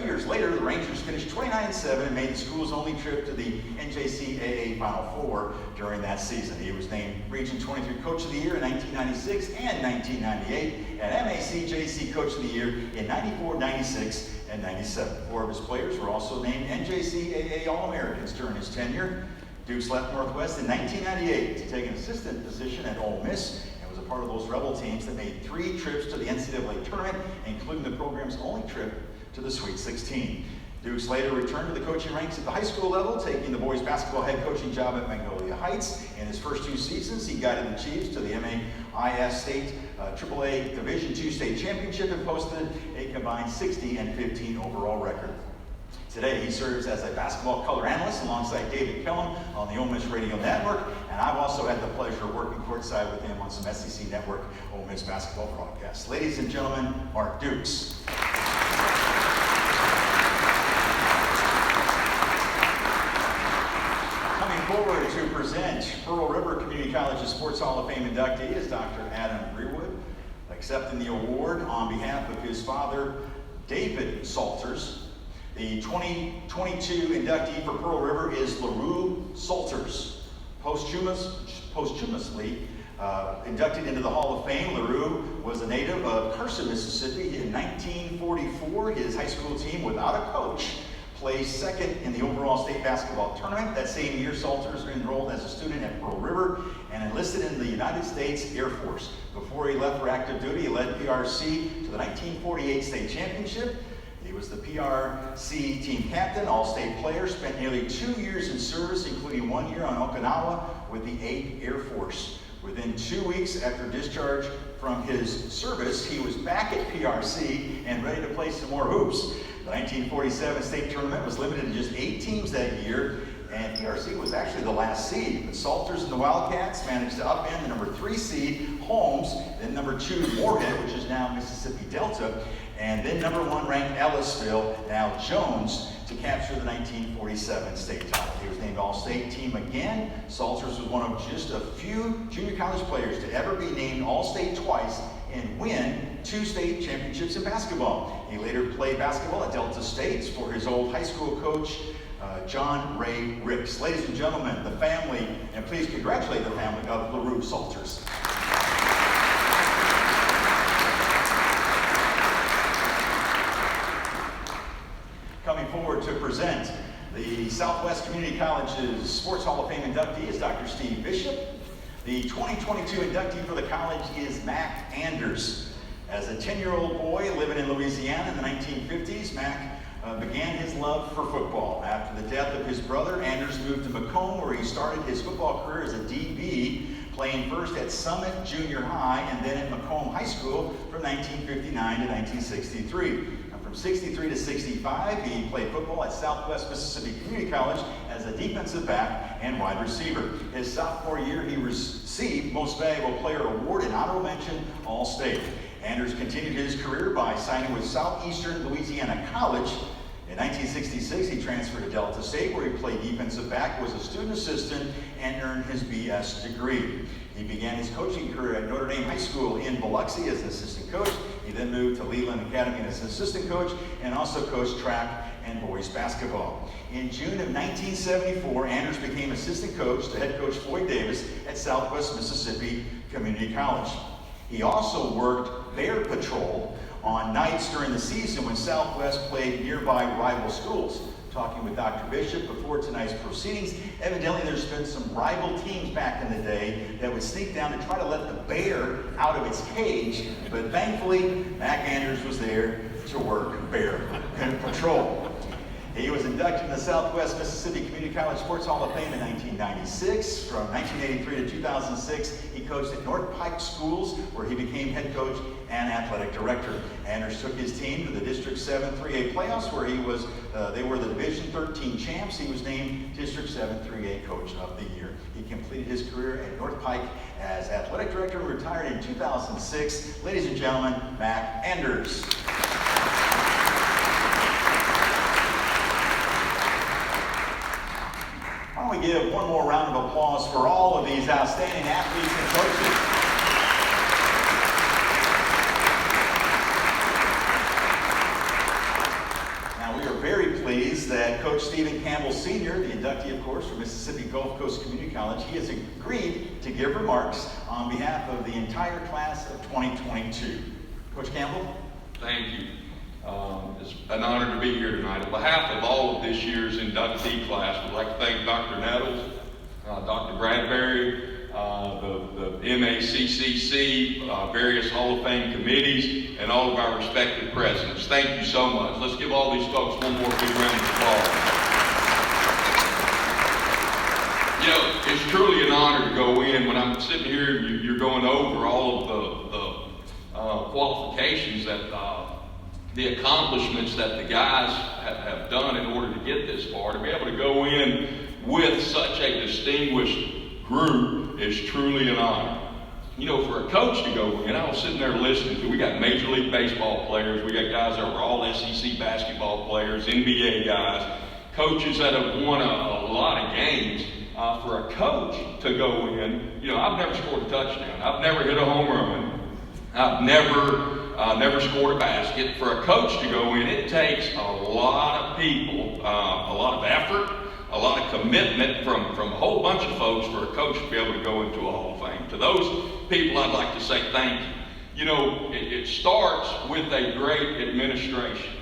years later, the Rangers finished 29-7 and made the school's only trip to the NJCAA Final Four during that season. He was named Region 23 Coach of the Year in 1996 and 1998, and MAC JC Coach of the Year in 94, 96, and 97. 4 of his players were also named NJCAA All-Americans during his tenure. Dukes left Northwest in 1998 to take an assistant position at Ole Miss and was a part of those Rebel teams that made 3 trips to the NCAA tournament, including the program's only trip to the Sweet 16. Dukes later returned to the coaching ranks at the high school level, taking the boys basketball head coaching job at Magnolia Heights. In his first 2 seasons, he guided the Chiefs to the MAIS State AAA Division II State Championship and posted a combined 60 and 15 overall record. Today, he serves as a basketball color analyst alongside David Kellum on the Ole Miss Radio Network, and I've also had the pleasure of working courtside with him on some SEC Network Ole Miss basketball broadcasts. Ladies and gentlemen, Mark Dukes. Coming forward to present Pearl River Community College's Sports Hall of Fame inductee is Dr. Adam Brewood, accepting the award on behalf of his father, David Salters. The 2022 inductee for Pearl River is LaRue Salters. Posthumously inducted into the Hall of Fame, LaRue was a native of Carson, Mississippi. In 1944, his high school team, without a coach, placed 2nd in the overall state basketball tournament. That same year, Salters enrolled as a student at Pearl River and enlisted in the United States Air Force. Before he left for active duty, he led PRC to the 1948 state championship. He was the PRC team captain, all-state player, spent nearly 2 years in service, including 1 year on Okinawa with the 8th Air Force. Within 2 weeks after discharge from his service, he was back at PRC and ready to play some more hoops. The 1947 state tournament was limited to just 8 teams that year, and PRC was actually the last seed. The Salters and the Wildcats managed to upend the number 3 seed, Holmes, then number 2, Moorhead, which is now Mississippi Delta, and then number 1 ranked Ellisville, now Jones, to capture the 1947 state title. He was named All-State team again. Salters was one of just a few junior college players to ever be named All-State twice and win 2 state championships in basketball. He later played basketball at Delta State for his old high school coach, John Ray Ricks. Ladies and gentlemen, the family, and please congratulate the family of LaRue Salters. Coming forward to present the Southwest Community College's Sports Hall of Fame inductee is Dr. Steve Bishop. The 2022 inductee for the college is Mac Anders. As a 10-year-old boy living in Louisiana in the 1950s, Mac began his love for football. After the death of his brother, Anders moved to Macomb, where he started his football career as a DB, playing first at Summit Junior High and then at Macomb High School from 1959 to 1963. From 63 to 65, he played football at Southwest Mississippi Community College as a defensive back and wide receiver. His sophomore year, he received Most Valuable Player Award and honorable mention All-State. Anders continued his career by signing with Southeastern Louisiana College. In 1966, he transferred to Delta State, where he played defensive back, was a student assistant, and earned his BS degree. He began his coaching career at Notre Dame High School in Biloxi as an assistant coach. He then moved to Leland Academy as an assistant coach and also coached track and boys basketball. In June of 1974, Anders became assistant coach to head coach Floyd Davis at Southwest Mississippi Community College. He also worked Bear Patrol on nights during the season when Southwest played nearby rival schools. Talking with Dr. Bishop before tonight's proceedings, evidently there's been some rival teams back in the day that would sneak down to try to let the bear out of its cage, but thankfully, Mac Anders was there to work Bear Patrol. He was inducted in the Southwest Mississippi Community College Sports Hall of Fame in 1996. From 1983 to 2006, he coached at North Pike Schools, where he became head coach and athletic director. Anders took his team to the District 7 3A playoffs, where they were the Division 13 champs. He was named District 7 3A Coach of the Year. He completed his career at North Pike as athletic director and retired in 2006. Ladies and gentlemen, Mac Anders. Why don't we give one more round of applause for all of these outstanding athletes and coaches. Now, we are very pleased that Coach Stephen Campbell Sr., the inductee, of course, from Mississippi Gulf Coast Community College, he has agreed to give remarks on behalf of the entire class of 2022. Coach Campbell? Thank you. It's an honor to be here tonight. On behalf of all of this year's inductee class, we'd like to thank Dr. Nettles, Dr. Bradbury, the MACCC, various Hall of Fame committees, and all of our respective presidents. Thank you so much. Let's give all these folks one more big round of applause. You know, it's truly an honor to go in. When I'm sitting here, you're going over all of the qualifications that the accomplishments that the guys have done in order to get this far. To be able to go in with such a distinguished group is truly an honor. You know, for a coach to go in, I was sitting there listening to, we got Major League Baseball players, we got guys that were all SEC basketball players, NBA guys, coaches that have won a lot of games. For a coach to go in, you know, I've never scored a touchdown. I've never hit a home run. I've never scored a basket. For a coach to go in, it takes a lot of people, a lot of effort, a lot of commitment from a whole bunch of folks for a coach to be able to go into a Hall of Fame. To those people, I'd like to say thank you. You know, it starts with a great administration.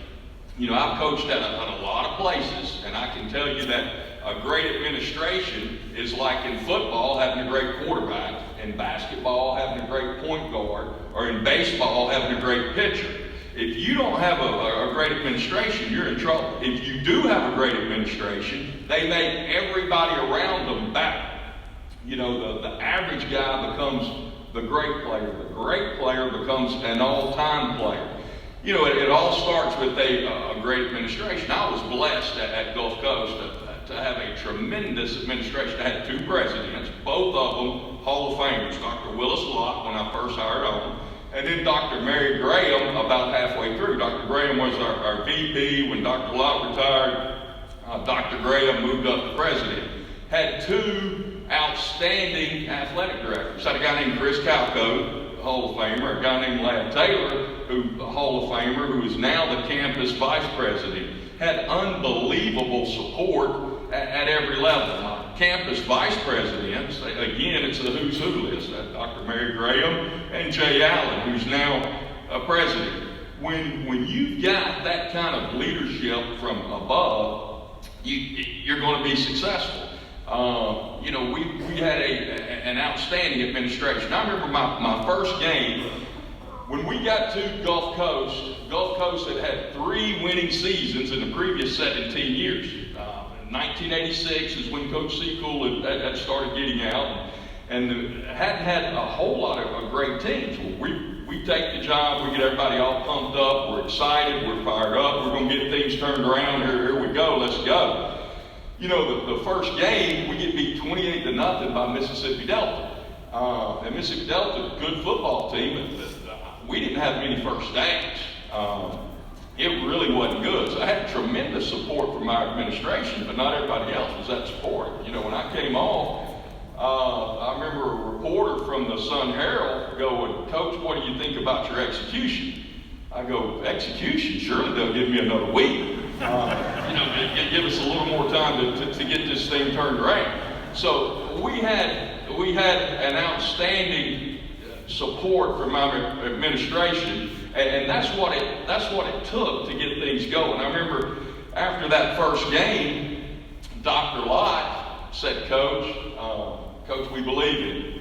You know, I've coached at a lot of places, and I can tell you that a great administration is like in football having a great quarterback, in basketball having a great point guard, or in baseball having a great pitcher. If you don't have a great administration, you're in trouble. If you do have a great administration, they make everybody around them better. You know, the average guy becomes the great player. The great player becomes an all-time player. You know, it all starts with a great administration. I was blessed at Gulf Coast to have a tremendous administration. I had two presidents, both of them Hall of Famers. Dr. Willis Lott, when I first hired on, and then Dr. Mary Graham about halfway through. Dr. Graham was our VP. When Dr. Lott retired, Dr. Graham moved up to president. Had two outstanding athletic directors. Had a guy named Chris Calco, Hall of Famer, a guy named Lad Taylor, who a Hall of Famer, who is now the campus vice president. Had unbelievable support at every level. My campus vice presidents, again, it's a who's who list. Dr. Mary Graham and Jay Allen, who's now a president. When you've got that kind of leadership from above, you're going to be successful. You know, we had an outstanding administration. I remember my first game, when we got to Gulf Coast had 3 winning seasons in the previous 17 years. 1986 is when Coach Steele had started getting out, and hadn't had a whole lot of great teams. Well, we take the job, we get everybody all pumped up, we're excited, we're fired up, we're going to get things turned around, here we go, let's go. You know, the first game, we get beat 28-0 by Mississippi Delta. And Mississippi Delta, good football team, but we didn't have many first downs. It really wasn't good. So I had tremendous support from our administration, but not everybody else was that support. You know, when I came off, I remember a reporter from the Sun Herald going, "Coach, what do you think about your execution?" I go, "Execution? Surely they'll give me another week. You know, give us a little more time to get this thing turned around." So we had an outstanding support from our administration, and that's what it took to get things going. I remember after that first game, Dr. Lott said, "Coach, we believe in you.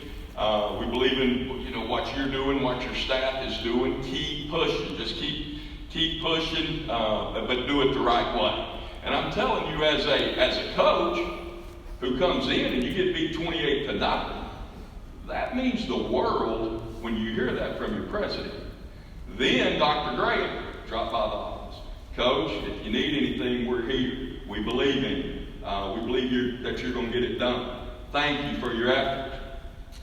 We believe in what you're doing, what your staff is doing. Keep pushing, just keep pushing, but do it the right way." And I'm telling you, as a coach who comes in and you get beat 28-0, that means the world when you hear that from your president. Then Dr. Gray dropped by the office. Coach, if you need anything, we're here. We believe in you. We believe that you're going to get it done. Thank you for your efforts.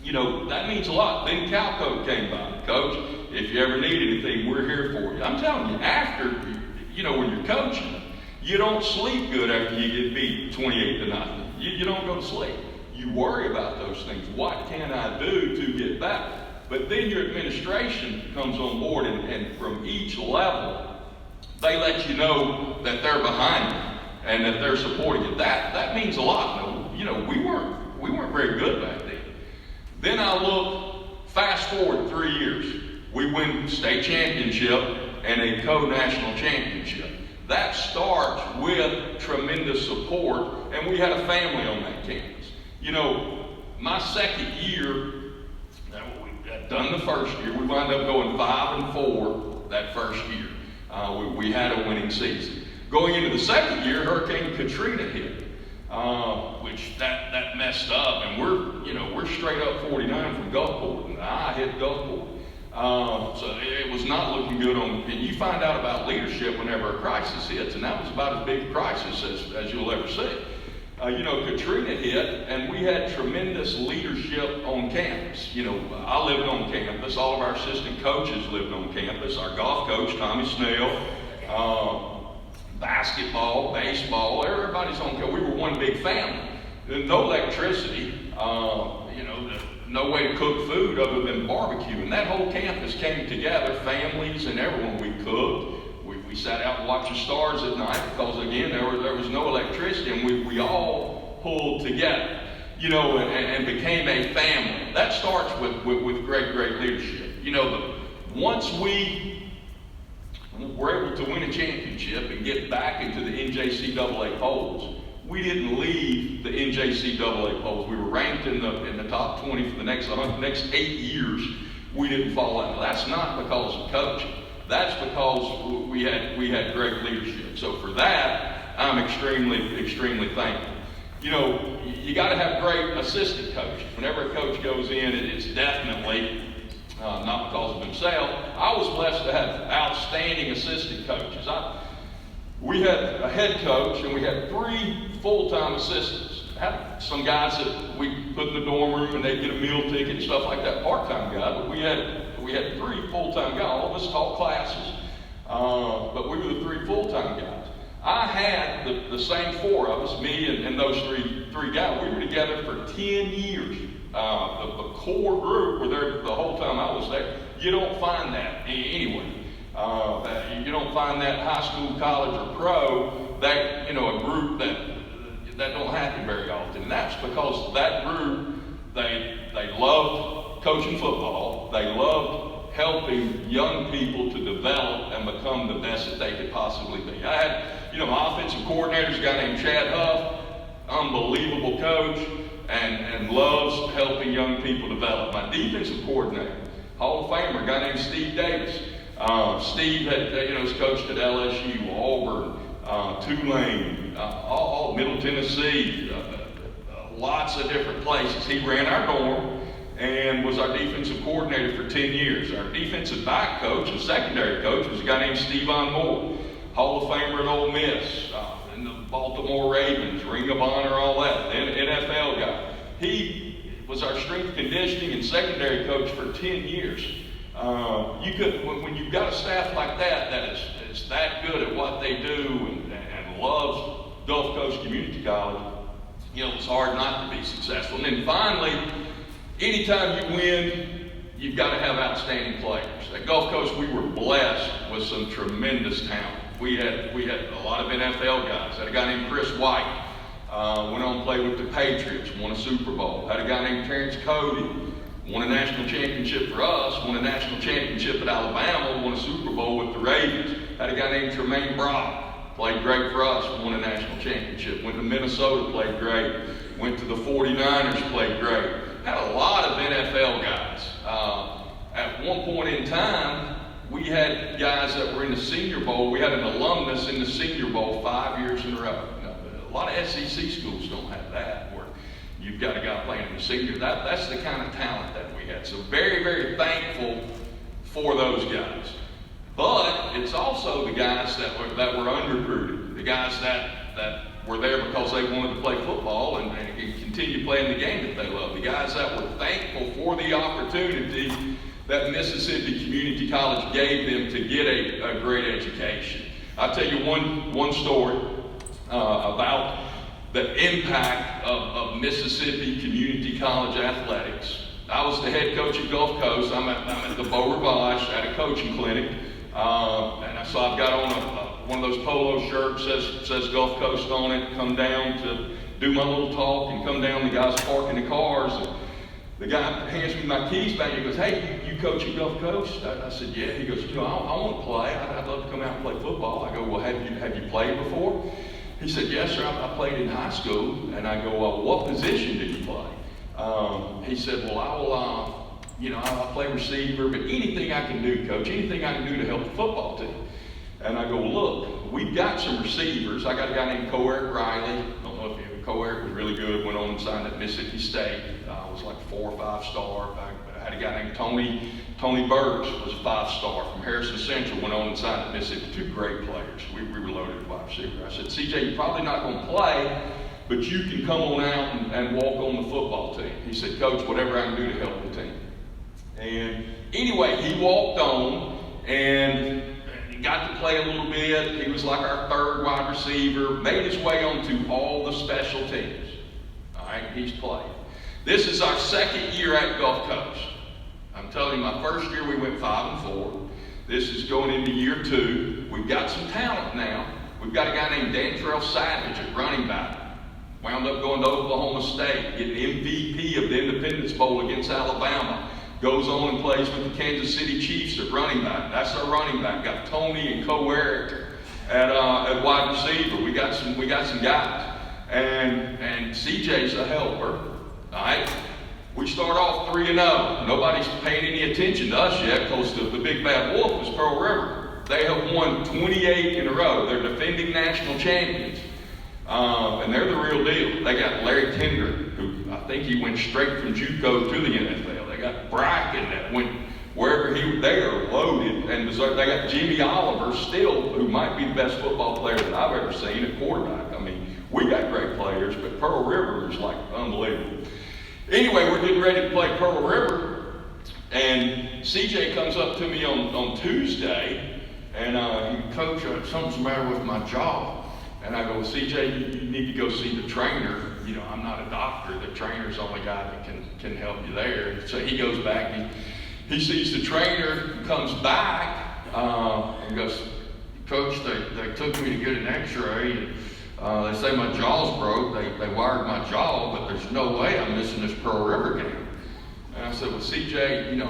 You know, that means a lot. Then Calco came by. Coach, if you ever need anything, we're here for you. I'm telling you, after, you know, when you're coaching, you don't sleep good after you get beat 28-0. You don't go to sleep. You worry about those things. What can I do to get back? But then your administration comes on board, and from each level, they let you know that they're behind you and that they're supporting you. That means a lot. You know, we weren't very good back then. Then I look, fast forward 3 years. We win state championship and a co-national championship. That starts with tremendous support, and we had a family on that campus. You know, my second year, we had done the first year, we wound up going 5-4 that first year. We had a winning season. Going into the second year, Hurricane Katrina hit, which that messed up, and we're straight up 49 from Gulfport, and I hit Gulfport. So it was not looking good and you find out about leadership whenever a crisis hits, and that was about as big a crisis as you'll ever see. You know, Katrina hit, and we had tremendous leadership on campus. You know, I lived on campus. All of our assistant coaches lived on campus. Our golf coach, Tommy Snell, basketball, baseball, everybody's on campus. We were one big family. There's no electricity, you know, no way to cook food other than barbecue. And that whole campus came together, families and everyone. We cooked. We sat out and watched the stars at night because, again, there was no electricity, and we all pulled together, you know, and became a family. That starts with great leadership. You know, once we were able to win a championship and get back into the NJCAA polls, we didn't leave the NJCAA polls. We were ranked in the top 20 for the next 8 years. We didn't fall out. That's not because of coaching. That's because we had great leadership. So for that, I'm extremely thankful. You know, you got to have great assistant coaches. Whenever a coach goes in, it's definitely not because of himself. I was blessed to have outstanding assistant coaches. We had a head coach, and we had 3 full-time assistants. Had some guys that we put in the dorm room, and they'd get a meal ticket and stuff like that, part-time guy. But we had 3 full-time guys. All of us taught classes, but we were the 3 full-time guys. I had the same 4 of us, me and those three guys. We were together for 10 years. The core group were there the whole time I was there. You don't find that anyway. You don't find that high school, college, or pro, that, you know, a group that don't happen very often. And that's because that group, they loved coaching football. They loved helping young people to develop and become the best that they could possibly be. I had, you know, my offensive coordinator's a guy named Chad Huff, unbelievable coach, and loves helping young people develop. My defensive coordinator, Hall of Famer, a guy named Steve Davis. Steve has coached at LSU, Auburn, Tulane, all Middle Tennessee, lots of different places. He ran our dorm and was our defensive coordinator for 10 years. Our defensive back coach and secondary coach was a guy named Stevan Moore, Hall of Famer at Ole Miss, in the Baltimore Ravens, Ring of Honor, all that, NFL guy. He was our strength conditioning and secondary coach for 10 years. When you've got a staff like that is that good at what they do and loves Gulf Coast Community College, you know, it's hard not to be successful. And then finally, anytime you win, you've got to have outstanding players. At Gulf Coast, we were blessed with some tremendous talent. We had a lot of NFL guys. Had a guy named Chris White, went on to play with the Patriots, won a Super Bowl. Had a guy named Terrence Cody, won a national championship for us, won a national championship at Alabama, won a Super Bowl with the Ravens. Had a guy named Tremaine Brock, played great for us, won a national championship. Went to Minnesota, played great. Went to the 49ers, played great. Had a lot of NFL guys. At one point in time, we had guys that were in the Senior Bowl. We had an alumnus in the Senior Bowl 5 years in a row. Now, a lot of SEC schools don't have that, where you've got a guy playing in the Senior. That's the kind of talent that we had. So very, very thankful for those guys. But it's also the guys that were unrecruited, the guys that were there because they wanted to play football and continue playing the game that they love. The guys that were thankful for the opportunity that Mississippi Community College gave them to get a great education. I'll tell you one story about the impact of Mississippi Community College athletics. I was the head coach at Gulf Coast. I'm at the Beau Rivage at a coaching clinic. And so I've got on one of those polo shirts says Gulf Coast on it. Come down to do my little talk and come down. The guys parking the cars. And the guy hands me my keys back. He goes, "Hey, you coach at Gulf Coast?" I said, "Yeah." He goes, "I want to play. I'd love to come out and play football." I go, "Well, have you played before?" He said, "Yes, sir. I played in high school." And I go, "Well, what position did you play?" He said, "Well, I'll play receiver, but anything I can do, coach, anything I can do to help the football team." And I go, "Look, we've got some receivers. I got a guy named Coeric Riley. I don't know if you Coeric was really good, went on and signed at Mississippi State. Was like a 4 or 5 star. I had a guy named Tony Burks, was a 5-star from Harrison Central, went on and signed at Mississippi. 2 great players. We were loaded at wide receiver. I said, "CJ, you're probably not going to play, but you can come on out and walk on the football team." He said, "Coach, whatever I can do to help the team." And anyway, he walked on and he got to play a little bit. He was like our 3rd wide receiver, made his way onto all the special teams. All right, he's played. This is our 2nd year at Gulf Coast. I'm telling you, my first year we went 5-4. This is going into year 2. We've got some talent now. We've got a guy named Dantrell Savage at running back. Wound up going to Oklahoma State, getting MVP of the Independence Bowl against Alabama. Goes on and plays with the Kansas City Chiefs at running back. That's our running back. Got Tony and Coeric at wide receiver. We got some guys. And CJ's a helper. All right? We start off 3-0. Nobody's paying any attention to us yet because the big bad wolf is Pearl River. They have won 28 in a row. They're defending national champions. And they're the real deal. They got Larry Tender, who I think he went straight from Juco to the NFL. They got Bracken that went wherever they are loaded. And they got Jimmy Oliver still, who might be the best football player that I've ever seen at quarterback. I mean, we got great players, but Pearl River is like unbelievable. Anyway, we're getting ready to play Pearl River. And CJ comes up to me on Tuesday, and he, "Coach, something's the matter with my jaw." And I go, "CJ, you need to go see the trainer. You know, I'm not a doctor. The trainer's the only guy that can help you there." So he goes back, he sees the trainer, comes back, and goes, "Coach, they took me to get an x-ray. They say my jaw's broke. They wired my jaw, but there's no way I'm missing this Pearl River game." And I said, "Well, CJ,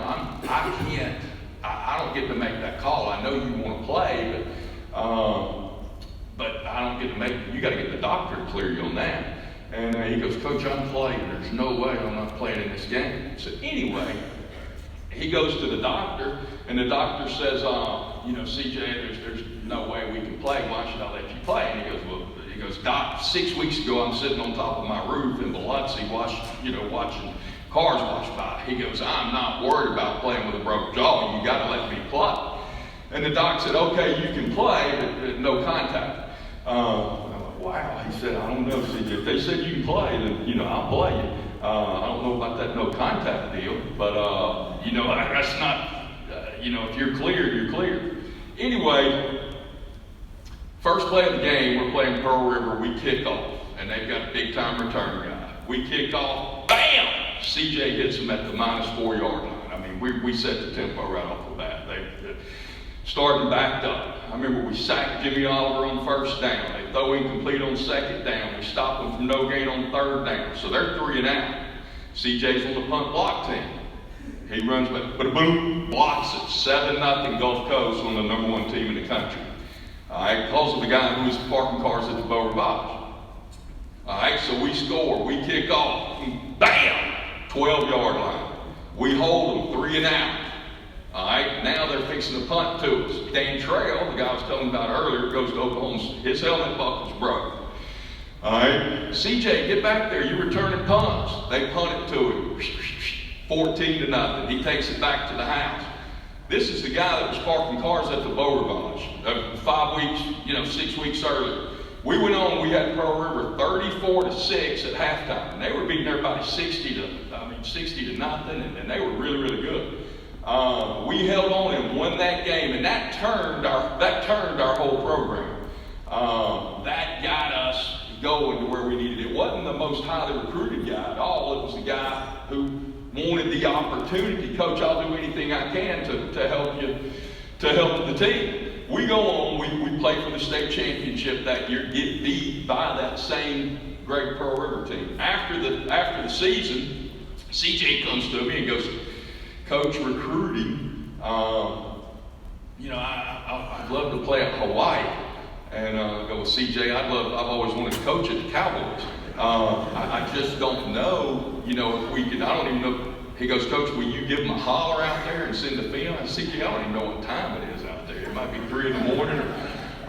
I don't get to make that call. I know you want to play, but I don't get to make, you got to get the doctor to clear you on that." And he goes, "Coach, I'm playing. There's no way I'm not playing in this game." So anyway, he goes to the doctor, and the doctor says, "CJ, there's no way we can play. Why should I let you play?" And he goes, "Doc, 6 weeks ago I'm sitting on top of my roof in Biloxi watching cars wash by." He goes, "I'm not worried about playing with a broke jaw. You got to let me play." And the doc said, "Okay, you can play, but no contact." I'm like, "Wow." He said, "I don't know, CJ. If they said you can play, then, I'll play you. I don't know about that no contact deal, but, that's not, if you're clear, you're clear." Anyway, first play of the game, we're playing Pearl River. We kick off, and they've got a big-time return guy. We kick off, bam! CJ hits him at the -4-yard line. I mean, we set the tempo right off the bat. They starting backed up. I remember we sacked Jimmy Oliver on 1st down. They throw incomplete on 2nd down. We stop them from no gain on 3rd down. So they're 3 and out. CJ's on the punt block team. He runs back, boom, blocks it. 7-0 Gulf Coast on the #1 team in the country. All right, because of the guy who was parking cars at the Beau Rivage. All right, so we score. We kick off. Bam! 12-yard line. We hold them 3 and out. All right, now they're fixing to punt to us. Dan Trail, the guy I was telling about earlier, goes to Oklahoma. His helmet buckle's broke. All right, CJ, get back there. You're returning punts. They punt it to him, 14-0. He takes it back to the house. This is the guy that was parking cars at the Bow Revenge 5 weeks, 6 weeks earlier. We went on. We had Pearl River 34-6 at halftime. And they were beating everybody 60-0, and they were really, really good. We held on and won that game, and that turned our whole program. That got us going to where we needed. It wasn't the most highly recruited guy at all. It was the guy who wanted the opportunity. Coach, I'll do anything I can to help you, to help the team. We go on. We play for the state championship that year. Get beat by that same great Pearl River team. After the season, CJ comes to me and goes, Coach, recruiting. I'd love to play at Hawaii. And I go with CJ. I've always wanted to coach at the Cowboys. I just don't know, if we can. I don't even know. He goes, Coach, will you give him a holler out there and send a film? I said, CJ, I don't even know what time it is out there. It might be 3 in the morning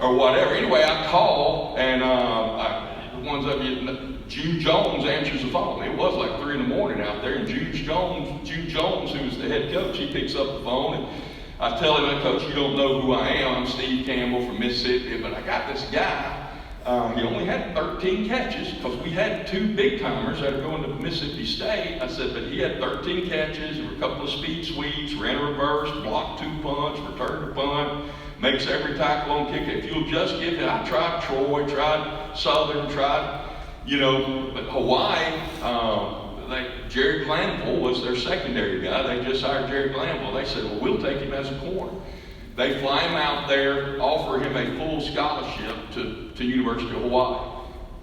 or whatever. Anyway, I call, and the ones of you, June Jones answers the phone. It was like 3 in the morning out there, and June Jones, who was the head coach, he picks up the phone, and I tell him, Coach, you don't know who I am. I'm Steve Campbell from Mississippi, but I got this guy. He only had 13 catches because we had 2 big-timers that are going to Mississippi State. I said, but he had 13 catches. There were a couple of speed sweeps, ran a reverse, blocked 2 punts, returned a punt, makes every tackle on kick. If you'll just give it, I tried Troy, tried Southern, but Hawaii, Jerry Glanville was their secondary guy. They just hired Jerry Glanville. They said, well, we'll take him as a corner. They fly him out there, offer him a full scholarship to University of Hawaii.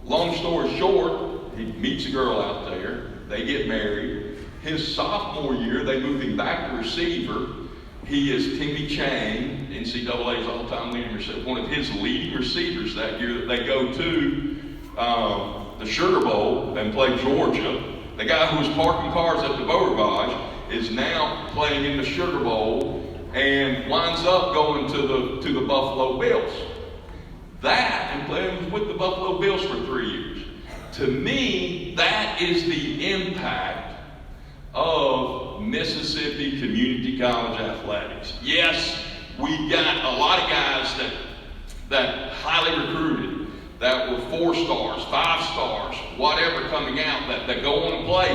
Long story short, he meets a girl out there. They get married. His sophomore year, they move him back to receiver. He is Timmy Chang, NCAA's all-time leading receiver, one of his leading receivers that year. That they go to the Sugar Bowl and play Georgia. The guy who was parking cars at the Beau Rivage is now playing in the Sugar Bowl and winds up going to the Buffalo Bills. And playing with the Buffalo Bills for 3 years. To me, that is the impact of Mississippi Community College athletics. Yes, we got a lot of guys that highly recruited, that were 4 stars, 5 stars, whatever coming out, that go on and play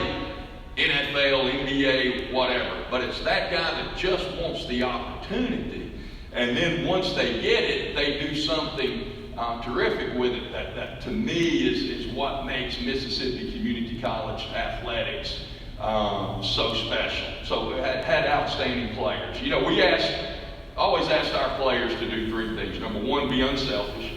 NFL, NBA, whatever. But it's that guy that just wants the opportunity. And then once they get it, they do something terrific with it. That to me is what makes Mississippi Community College athletics so special. So we had outstanding players. We always asked our players to do 3 things. Number 1, be unselfish.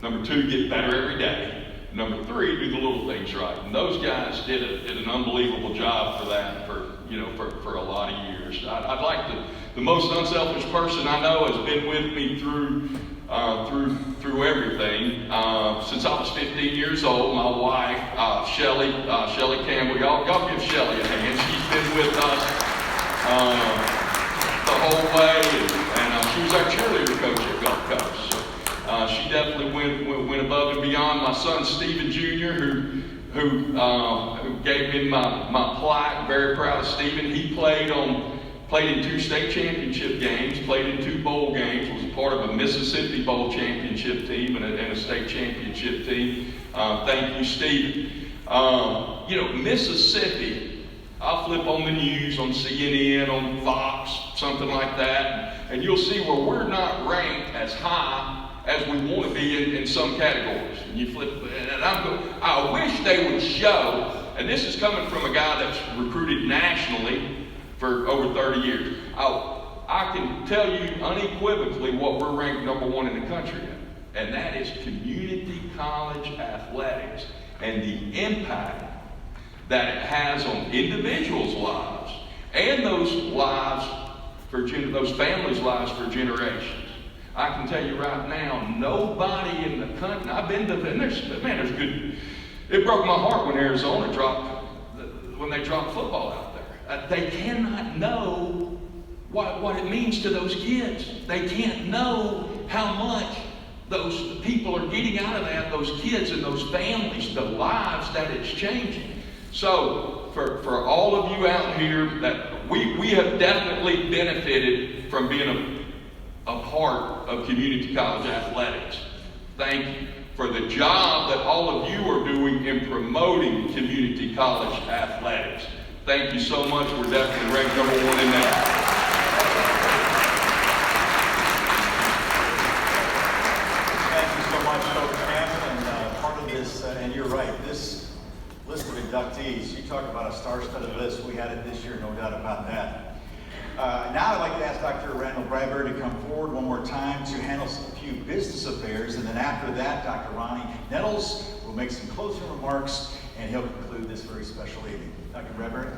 Number 2, get better every day. Number 3, do the little things right. And those guys did an unbelievable job for that for a lot of years. I'd like the most unselfish person I know has been with me through everything. Since I was 15 years old, my wife, Shelly Campbell, y'all give Shelly a hand. She's been with us the whole way, and she was our cheerleader coach at Gulf Coast. She definitely went above and beyond. My son Stephen Jr., who gave me my plaque. Very proud of Stephen. He played in 2 state championship games, played in 2 bowl games, was a part of a Mississippi Bowl championship team and a state championship team. Thank you, Stephen. Mississippi, I'll flip on the news on CNN, on Fox, something like that, and you'll see where we're not ranked as high as we want to be in some categories. And you flip, and I wish they would show, and this is coming from a guy that's recruited nationally for over 30 years. I can tell you unequivocally what we're ranked number 1 in the country in, and that is community college athletics and the impact that it has on individuals' lives and those families' lives for generations. I can tell you right now, nobody in the country, I've been to, and there's good, it broke my heart when Arizona when they dropped football out there. They cannot know what it means to those kids. They can't know how much those people are getting out of that, those kids and those families, the lives that it's changing. So for all of you out here, that we have definitely benefited from being a part of community college athletics. Thank you for the job that all of you are doing in promoting community college athletics. Thank you so much. We're definitely ranked number 1 in that. And you're right, this list of inductees, you talk about a star-studded list. We had it this year, no doubt about that. Now I'd like to ask Dr. Randall Bradbury to come forward one more time to handle a few business affairs, and then after that, Dr. Ronnie Nettles will make some closing remarks, and he'll conclude this very special evening. Dr. Bradbury?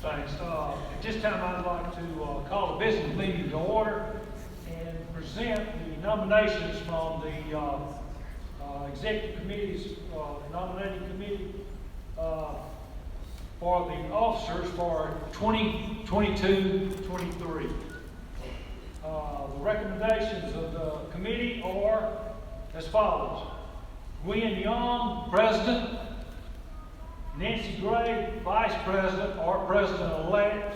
Thanks. At this time, I'd like to call the business meeting to order and present the nominations from the executive committee's nominating committee for the officers for 2022-23. The recommendations of the committee are as follows: Gwen Young, President; Nancy Gray, Vice President or President-elect;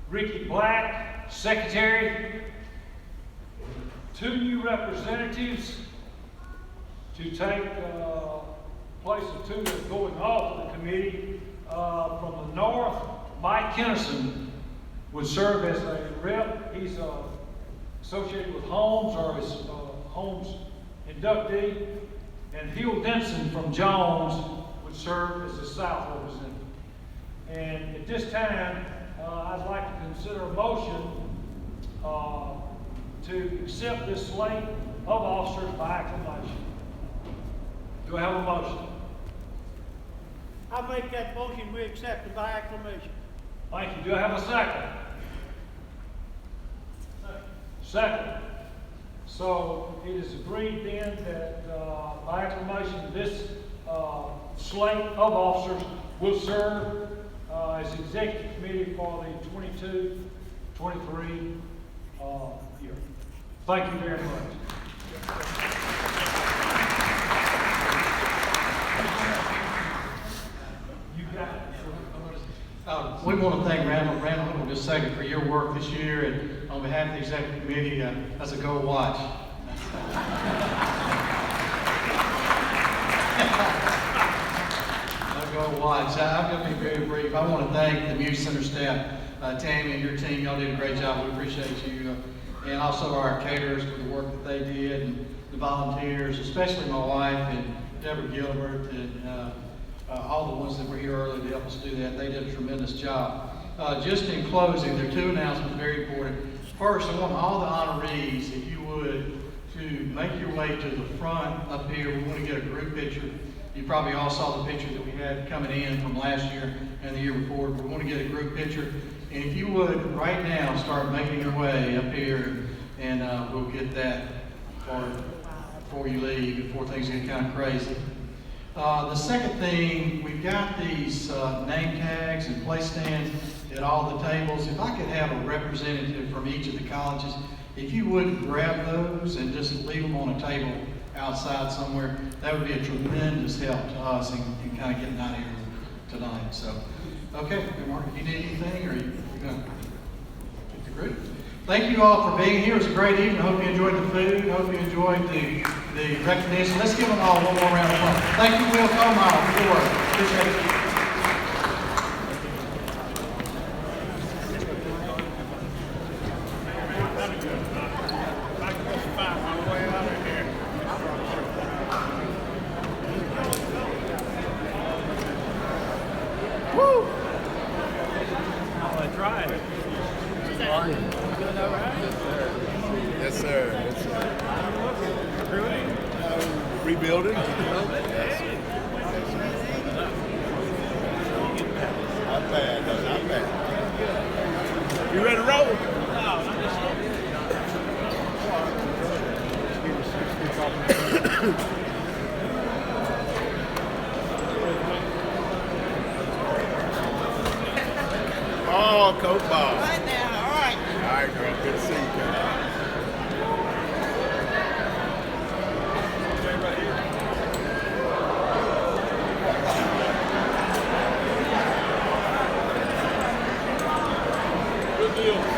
Ricky Black, Secretary; 2 new representatives to take place of 2 that are going off the committee. From the north, Mike Kennison would serve as a rep. He's associated with Holmes, or is Holmes inductee. And Hill Denson from Jones would serve as the south representative. And at this time, I'd like to consider a motion to accept this slate of officers by acclamation. Do I have a motion? I make that motion, we accept it by acclamation. Thank you. Do I have a second? Second. So it is agreed then that by acclamation, this slate of officers will serve as executive committee for the 22-23 year. Thank you very much. We want to thank Randall in just a second for your work this year, and on behalf of the executive committee, that's a go watch. Go watch. I'm going to be very brief. I want to thank the Music Center staff, Tammy and your team. Y'all did a great job. We appreciate you, and also our caterers for the work that they did, and the volunteers, especially my wife and Deborah Gilbert, and all the ones that were here early to help us do that. They did a tremendous job. Just in closing, there are 2 announcements very important. First, I want all the honorees, if you would, to make your way to the front up here. We want to get a group picture. You probably all saw the picture that we had coming in from last year and the year before. We want to get a group picture. And if you would, right now, start making your way up here, and we'll get that before you leave, before things get kind of crazy. The second thing, we've got these name tags and place stands at all the tables. If I could have a representative from each of the colleges, if you would grab those and just leave them on a table outside somewhere, that would be a tremendous help to us in kind of getting out of here tonight. So, okay, Mark, if you need anything, or you're going to get the group? Thank you all for being here. It was a great evening. I hope you enjoyed the food. I hope you enjoyed the recognition. Let's give them all one more round of applause. Thank you, Will Comile, for your work. Appreciate it. Yes, sir. Rebuilding? Yes. Not bad, though, not bad. You ready to roll? Oh, Coach Ball. Right now, all right. right, girl. Good to see you, Campbell. Good deal.